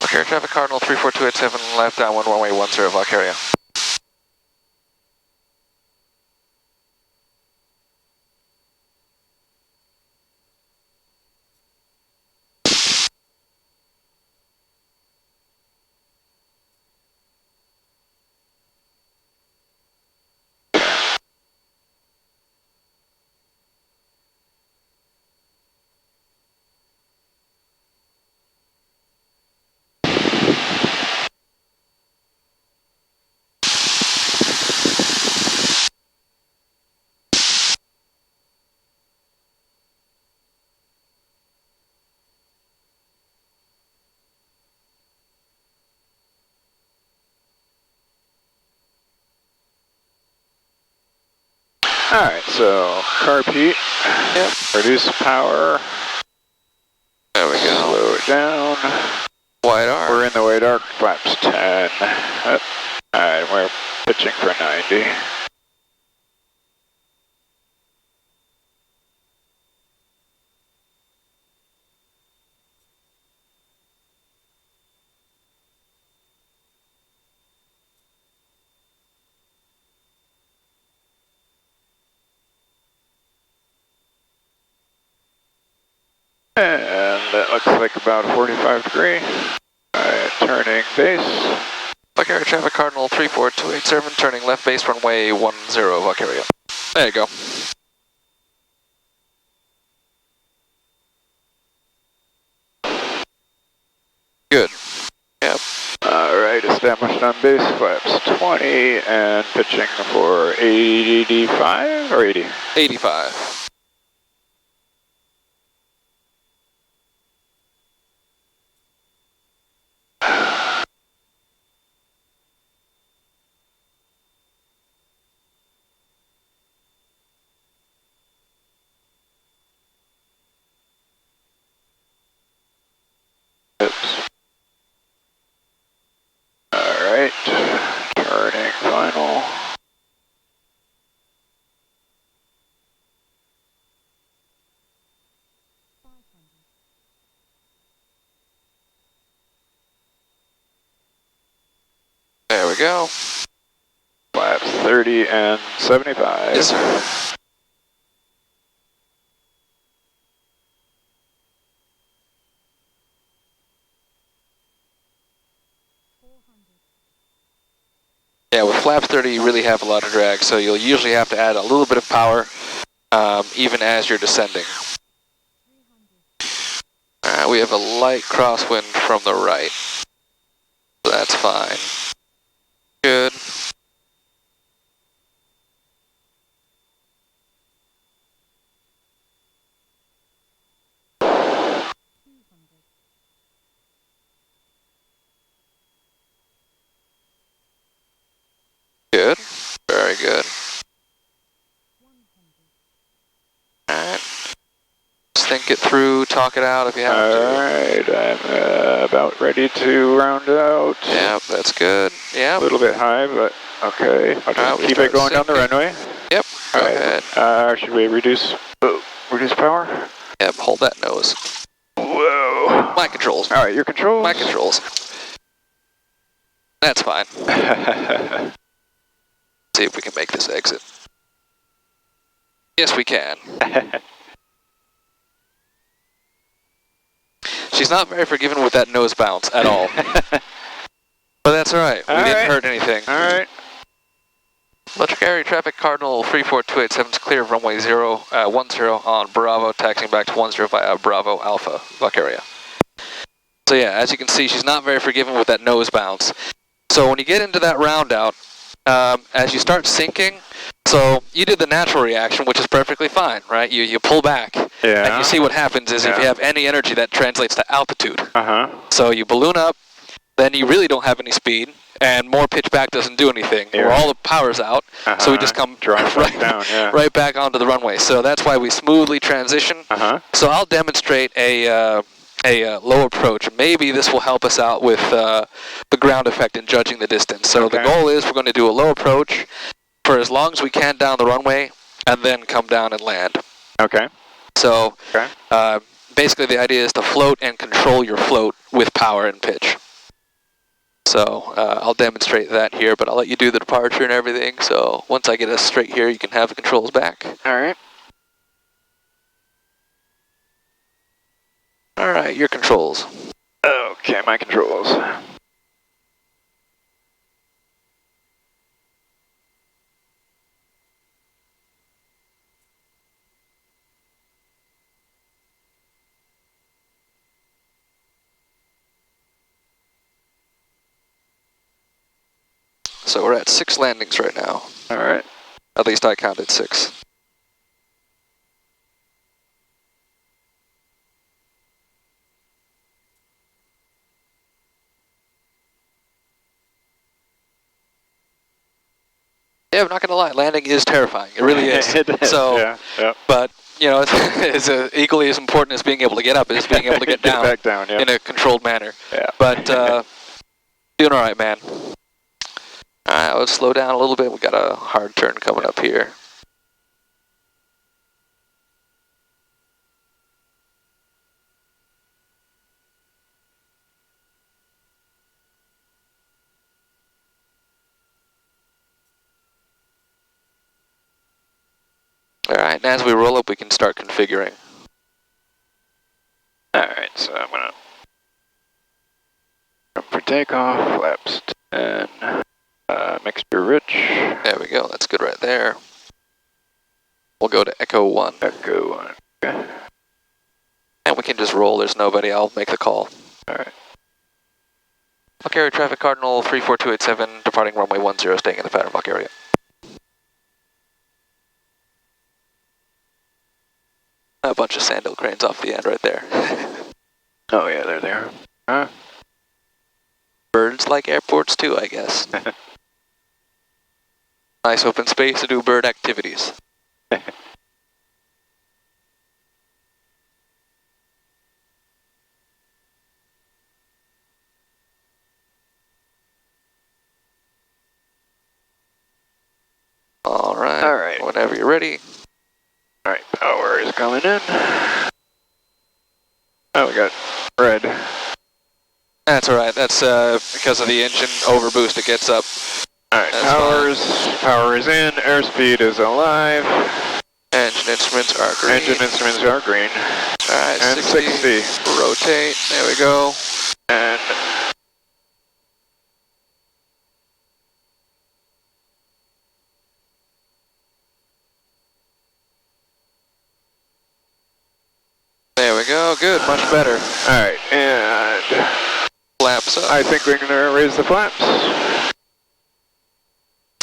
Valkaria traffic Cardinal 34287, left downwind runway 10 Valkaria. Alright, so carb heat. Yep. Reduce power. There we go. Slow it down. Wide arc. We're in the white arc, flaps 10. Alright, we're pitching for 90. And that looks like about 45 degree. Alright, turning base. Valkaria traffic Cardinal 34287, turning left base runway 10 Valkaria. There you go. Good. Yep. Alright, established on base, flaps 20, and pitching for 85 or 80? 85. Oops. Alright, turning final. There we go. Flaps 30 and 75. Yes, sir. Yeah, with flaps 30, you really have a lot of drag, so you'll usually have to add a little bit of power, even as you're descending. We have a light crosswind from the right, so that's fine. Good. Good. Very good. Alright. Just think it through, talk it out if you have to. Alright, I'm about ready to round out. Yep, that's good. Yep. A little bit high, but okay. I'll just keep it going down the runway. Yep, go ahead. Should we reduce power? Yep, hold that nose. Whoa. My controls. Alright, your controls? My controls. That's fine. See if we can make this exit. Yes, we can. She's not very forgiving with that nose bounce at all. But that's alright. We didn't hurt anything. Alright. Valkaria traffic Cardinal 34287 is clear of runway 10 on Bravo, taxiing back to 10 via Bravo Alpha, Valkaria. So yeah, as you can see, she's not very forgiving with that nose bounce. So when you get into that round out, as you start sinking, so you did the natural reaction, which is perfectly fine, right? You pull back, and you see what happens is if you have any energy, that translates to altitude. So you balloon up, then you really don't have any speed, and more pitch back doesn't do anything. Where all the power's out, so we just come right back onto the runway. So that's why we smoothly transition. So I'll demonstrate a low approach. Maybe this will help us out with the ground effect in judging the distance. So the goal is we're going to do a low approach for as long as we can down the runway, and then come down and land. Okay. So basically the idea is to float and control your float with power and pitch. So I'll demonstrate that here, but I'll let you do the departure and everything. So once I get us straight here, you can have the controls back. Alright. Alright, your controls. Okay, my controls. So we're at 6 landings right now. Alright. At least I counted 6. Yeah, I'm not gonna lie, landing is terrifying. It really is. It is. So, but you know, it's equally as important as being able to get up as being able to get down, back down in a controlled manner. Yeah. But doing all right, man. All right, let's slow down a little bit. We got a hard turn coming up here. Alright, and as we roll up, we can start configuring. Alright, so I'm gonna jump for takeoff, flaps 10, mixture rich. There we go, that's good right there. We'll go to Echo 1. Echo 1, okay. And we can just roll, there's nobody, I'll make the call. Alright. Valkaria traffic Cardinal 34287, departing runway 10, staying in the pattern Valkaria. A bunch of sandhill cranes off the end right there. Oh yeah, they're there. Huh? Birds like airports too, I guess. Nice open space to do bird activities. Alright, whenever you're ready. Alright, power is coming in. Oh, we got red. That's alright, that's because of the engine overboost it gets up. Alright, power is in, airspeed is alive. Engine instruments are green. Engine instruments are green. Alright, and 60. Rotate, there we go. And There we go, good, much better. Alright, and Flaps up. I think we're going to raise the flaps.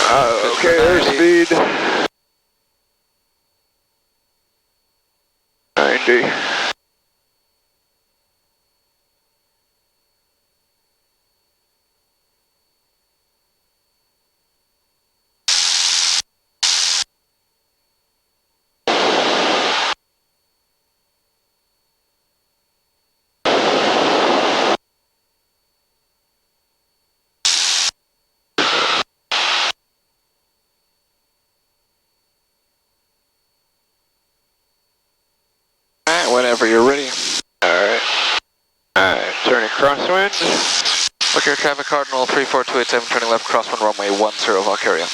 Okay, Good for airspeed 90. Alright, whenever you're ready. Alright. Alright, turning crosswind. Valkaria traffic cardinal 34287, turning left, crosswind runway 10, Valkaria.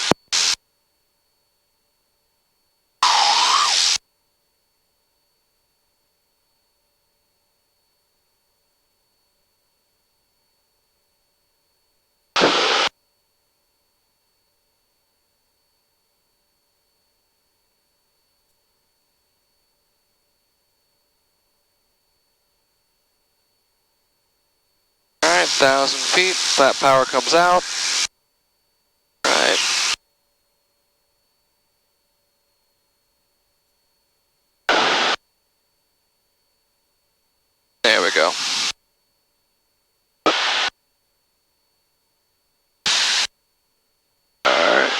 Alright, 1,000 feet, flat power comes out. Alright. There we go. Alright.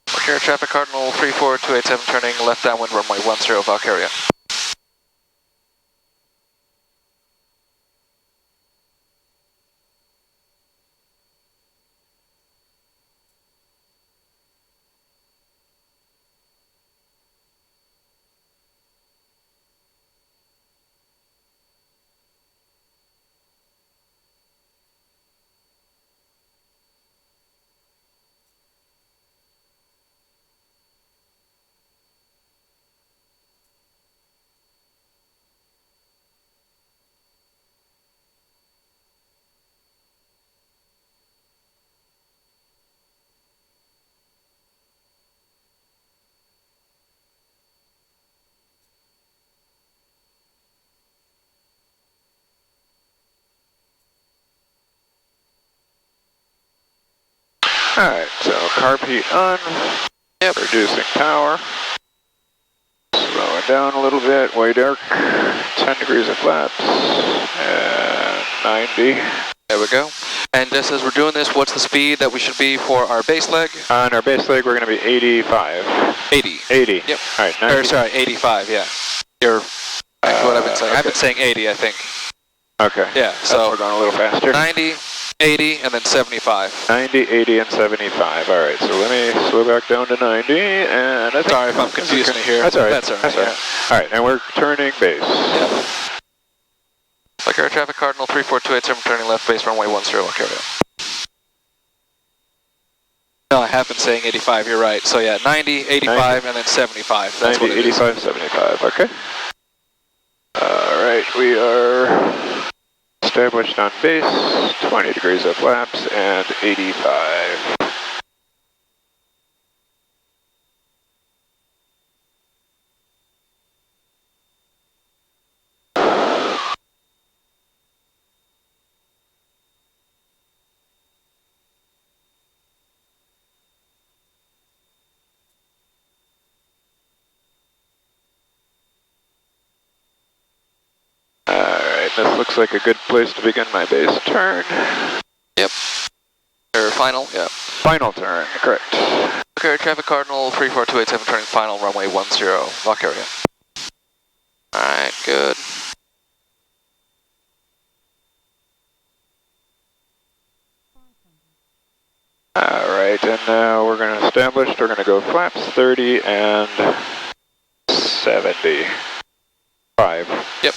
Valkaria traffic cardinal 34287, turning left downwind runway 10, Valkaria. Alright, so carb heat on. Yep. Reducing power. Slowing down a little bit, way dark. 10 degrees of flaps. And 90. There we go. And just as we're doing this, what's the speed that we should be for our base leg? On our base leg, we're going to be 85. 80. 80. Yep. Alright, 90. Or sorry, 85, yeah. You're actually what I've been saying. Okay. I've been saying 80, I think. Okay. Yeah, so we're going a little faster. 90, 80, and then 75. 90, 80, and 75. Alright, so let me slow back down to 90, and I think... Sorry if I'm confusing you here. That's alright. That's alright. Yeah. Alright, and we're turning base. Yep. Valkaria traffic cardinal 34287, turning left base runway 10, Valkaria. No, I have been saying 85, you're right. So yeah, 90, 85, 90, and then 75. That's 90, 85, 75, okay. Alright, we are established on base, 20 degrees of flaps, and 85. Alright, this looks like a good place to begin my base turn. Yep. Or final, yeah. Final turn, correct. Valkaria traffic cardinal 34287, turning final runway 10, Valkaria. Alright, good. Alright, and now we're going to establish, we're going to go flaps 30 and 75. Yep.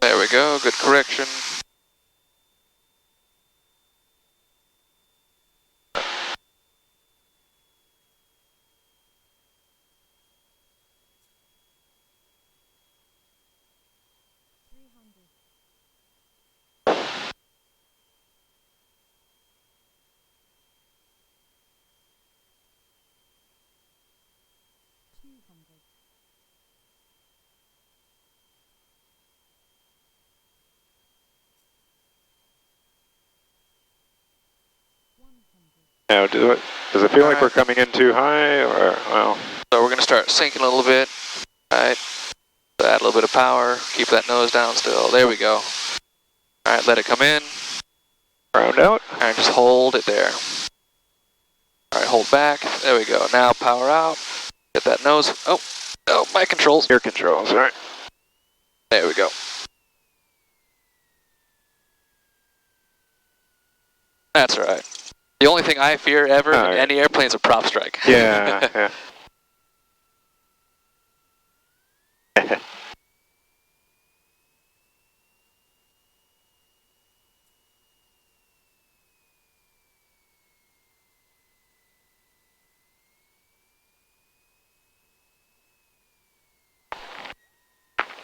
There we go, good correction. Now, does it feel like we're coming in too high, or, well? So we're going to start sinking a little bit. All right. Add a little bit of power. Keep that nose down still. There we go. All right, let it come in. Round out. All right, just hold it there. All right, hold back. There we go. Now power out. Get that nose. Oh, my controls. Your controls, all right. There we go. That's all right. The only thing I fear ever in any airplane is a prop strike. Yeah, yeah.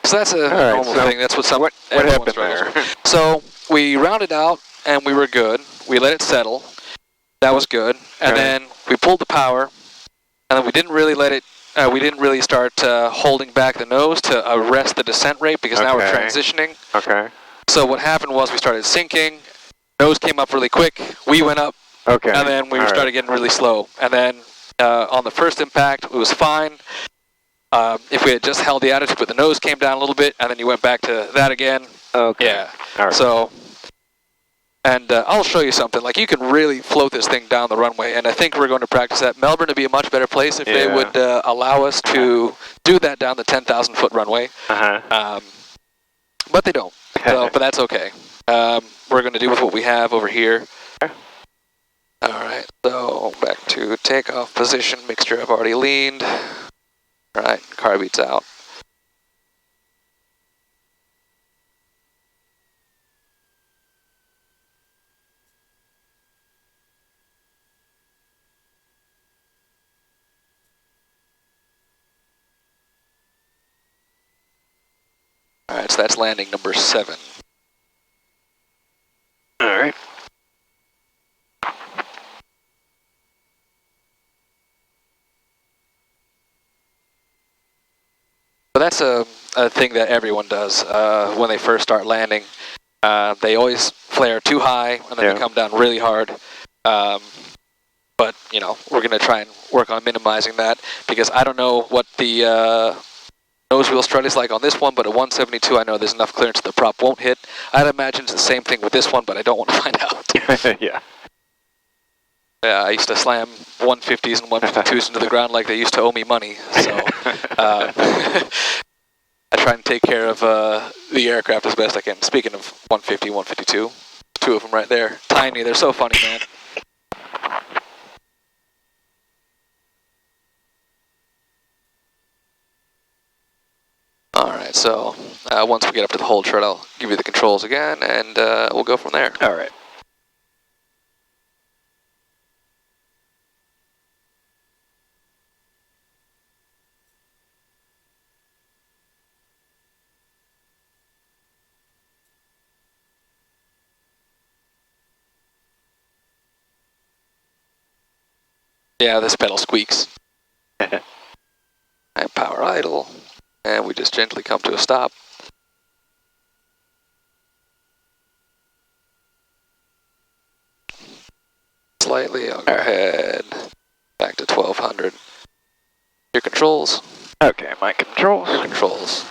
So that's a normal thing. That's what what happened there? So we rounded out and we were good. We let it settle. That was good. And then we pulled the power, and then we didn't really let it. We didn't really start holding back the nose to arrest the descent rate because now we're transitioning. Okay. So what happened was we started sinking. Nose came up really quick. We went up. Okay. And then we started getting really slow. And then on the first impact, it was fine. If we had just held the attitude, but the nose came down a little bit, and then you went back to that again. Okay. Yeah. All right. So, and I'll show you something. Like, you can really float this thing down the runway, and I think we're going to practice that. Melbourne would be a much better place if they would allow us to do that down the 10,000-foot runway. But they don't. So, but that's okay. We're going to do with what we have over here. All right. So back to takeoff position. Mixture I've already leaned. All right. Car beats out. All right, so that's landing number 7. All right. So that's a thing that everyone does when they first start landing. They always flare too high, and then they come down really hard. But, you know, we're going to try and work on minimizing that, because I don't know what the nose wheel strut is like on this one, but at 172, I know there's enough clearance the prop won't hit. I'd imagine it's the same thing with this one, but I don't want to find out. Yeah. Yeah, I used to slam 150s and 152s into the ground like they used to owe me money. So I try and take care of the aircraft as best I can. Speaking of 150, 152, 2 of them right there. Tiny, they're so funny, man. All right, so once we get up to the hold chart, I'll give you the controls again, and we'll go from there. All right. Yeah, this pedal squeaks. And power idle, and we just gently come to a stop. Slightly, I'll go ahead, back to 1200. Your controls. Okay, my controls. Your controls.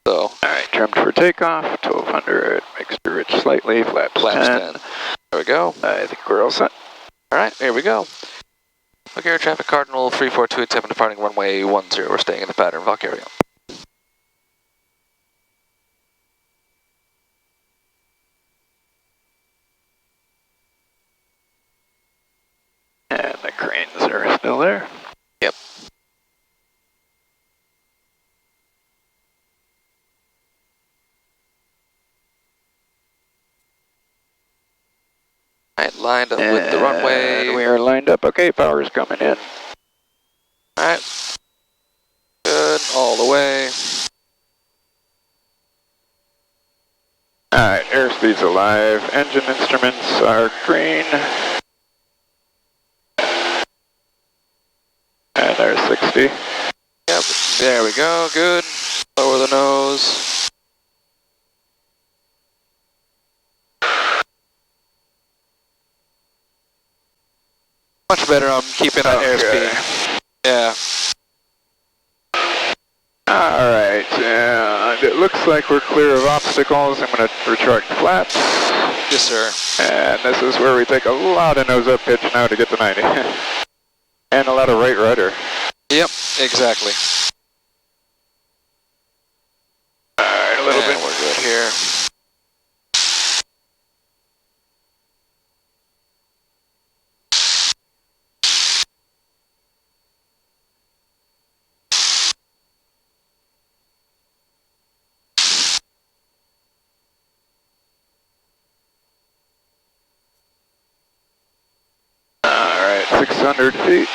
So. All right, trimmed for takeoff, 1200, mixture rich slightly, flaps 10. There we go. I think we're all set. All right, here we go. Valkaria traffic cardinal 34287 departing runway 10. We're staying in the pattern, Valkaria. And the cranes are still there. Yep. All right, lined up with the runway. We are lined up. Okay, power's coming in. All right. Good, all the way. All right, airspeed's alive. Engine instruments are green. And there's 60. Yep, There we go, good. Lower the nose. Much better on keeping that airspeed. Yeah. Alright, and it looks like we're clear of obstacles. I'm going to retract the flaps. Yes, sir. And this is where we take a lot of nose up pitch now to get to 90. And a lot of right rudder. Yep, exactly. Alright, a little bit. We're good here. Alright, 600 feet.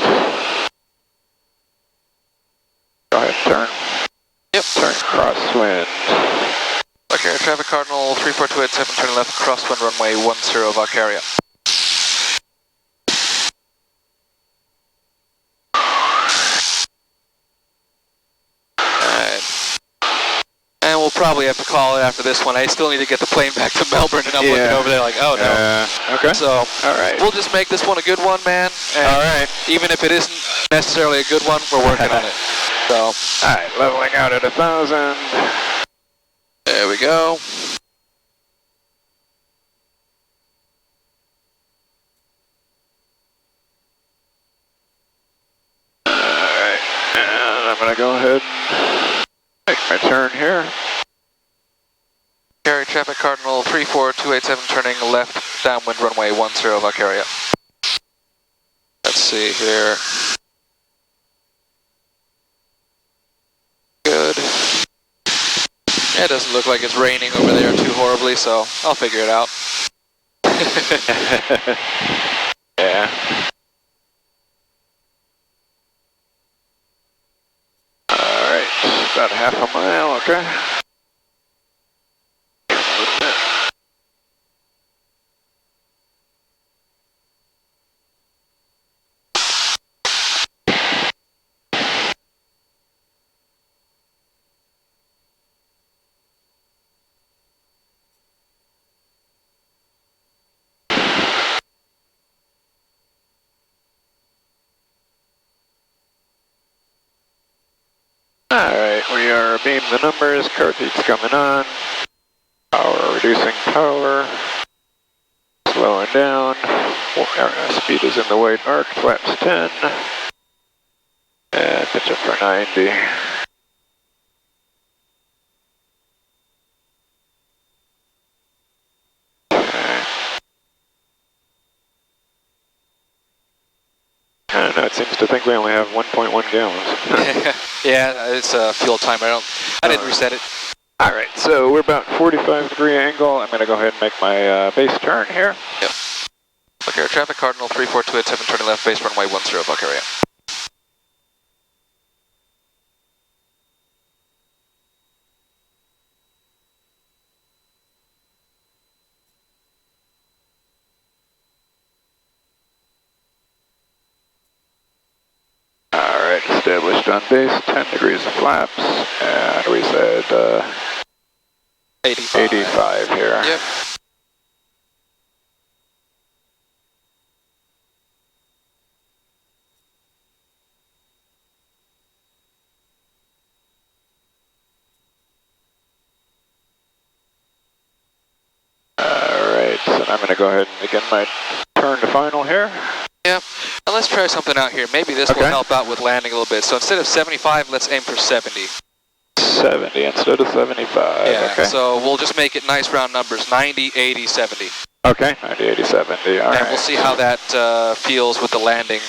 Go ahead, turn. Yep. Turn crosswind. Valkaria traffic cardinal 34287 turning left crosswind runway 10 Valkaria. And we'll probably have to call it after this one. I still need to get the plane back to Melbourne, and I'm looking over there like, oh no. Okay. So, alright. we'll just make this one a good one, man. Alright. Even if it isn't necessarily a good one, we're working on it. So, alright, leveling out at 1,000. There we go. Alright, and I'm going to go ahead and make my turn here. Valkaria traffic cardinal 34287 turning left downwind runway 10 Valkaria. Let's see here. Good. Yeah, it doesn't look like it's raining over there too horribly, so I'll figure it out. Yeah. Alright, about half a mile, okay. Alright, we are beam the numbers, car feed's coming on. Power, reducing power. Slowing down. Speed is in the white arc, flaps 10. And pitch up for 90. I don't know, it seems to think we only have 1.1 gallons. Yeah, it's a fuel timer. I didn't reset it. Alright, so we're about 45-degree angle. I'm going to go ahead and make my base turn here. Yep. Valkaria traffic cardinal 34287 turning left base runway 10 Valkaria. Alright, established on base, 10 degrees of flaps, and we said 85 here. Yep. Alright, so I'm going to go ahead and begin my turn to final here. Yep. And let's try something out here. Maybe this will help out with landing a little bit. So instead of 75, let's aim for 70. 70 instead of 75. Yeah, okay. So we'll just make it nice round numbers, 90, 80, 70. Okay, 90, 80, 70, alright. And we'll see how that feels with the landing.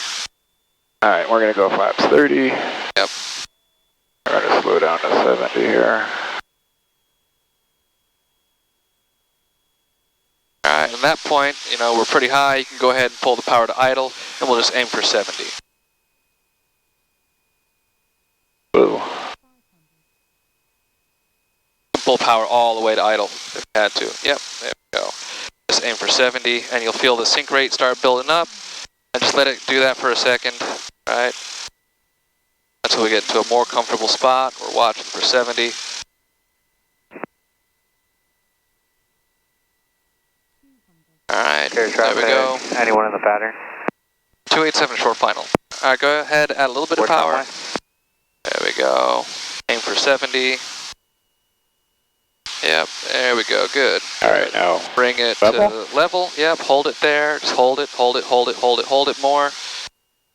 Alright, we're going to go flaps 30. Yep. We're going to slow down to 70 here. Alright, at that point, you know, we're pretty high. You can go ahead and pull the power to idle, and we'll just aim for 70. Ooh. Pull power all the way to idle if you had to. Yep, there we go. Just aim for 70, and you'll feel the sink rate start building up, and just let it do that for a second, right? until we get into a more comfortable spot. We're watching for 70. Alright, there we go. Anyone in the pattern? 287 short final. Alright, go ahead, add a little bit of power. There we go. Aim for 70. Yep, there we go, good. Alright, now. Bring it level? to level. Yep, hold it there. Just hold it, hold it, hold it, hold it, hold it more.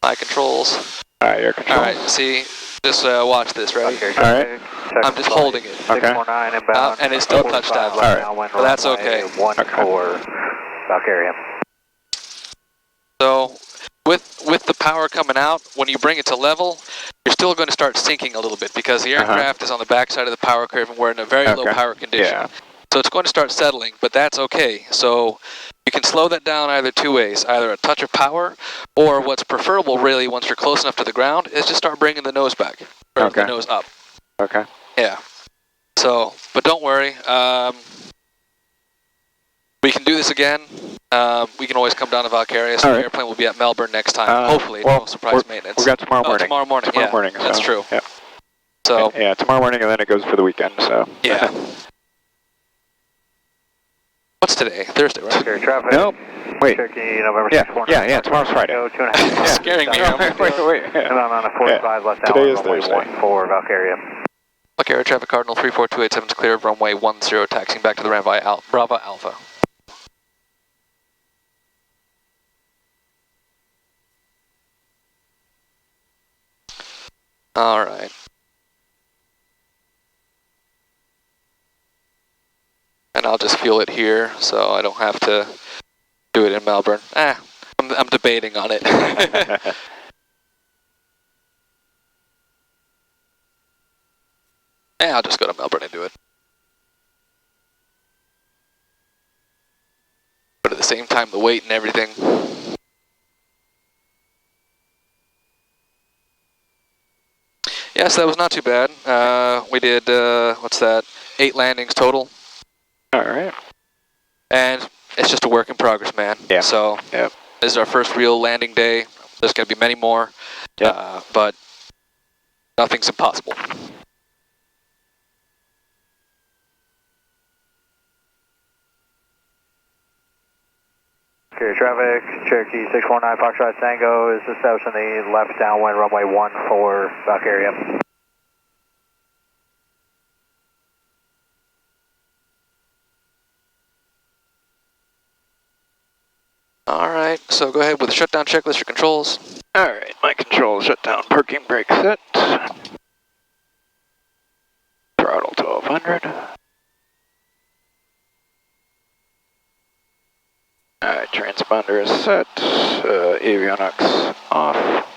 My controls. Alright, your controls. Alright, see, just watch this, ready? Alright. I'm just holding it. Okay. 649 inbound. And it's still touchdown. Alright. But that's okay. 14 Valkaria. So, with the power coming out, when you bring it to level, you're still going to start sinking a little bit because the aircraft is on the backside of the power curve and we're in a very low power condition. Yeah. So it's going to start settling, but that's okay. So you can slow that down either two ways, either a touch of power, or what's preferable really once you're close enough to the ground is just start bringing the nose back, or the nose up. Okay. Yeah. So, but don't worry. We can do this again. We can always come down to Valkaria, so the airplane will be at Melbourne next time. Hopefully, no surprise maintenance. We've got tomorrow morning. Tomorrow morning, Tomorrow morning, that's so, true. Yeah. So, yeah, tomorrow morning and then it goes for the weekend, so. Yeah. What's today? Thursday, right? Valkaria traffic. Nope. Wait. Cherokee, November Yeah, 649. yeah, tomorrow's Friday. Go 2.5. Scaring me. Wait. I'm on a 45 left down. Today is Thursday. 14 Valkaria. Valkaria traffic Cardinal 34287 is clear of runway 10, taxiing back to the runway Bravo Alpha. All right. And I'll just fuel it here, so I don't have to do it in Melbourne. I'm debating on it. Yeah, I'll just go to Melbourne and do it. But at the same time, the weight and everything. Yes, that was not too bad. We did, 8 landings total. All right. And it's just a work in progress, man. Yeah. So, Yep. This is our first real landing day. There's going to be many more. Yep. But nothing's impossible. Valkaria traffic, Cherokee 619 Foxtrot Tango is establishing the left downwind runway 14 Valkaria. Alright, So go ahead with the shutdown checklist, your controls. alright, my controls shut down, parking brake set. Throttle 1200. Alright, transponder is set, avionics off.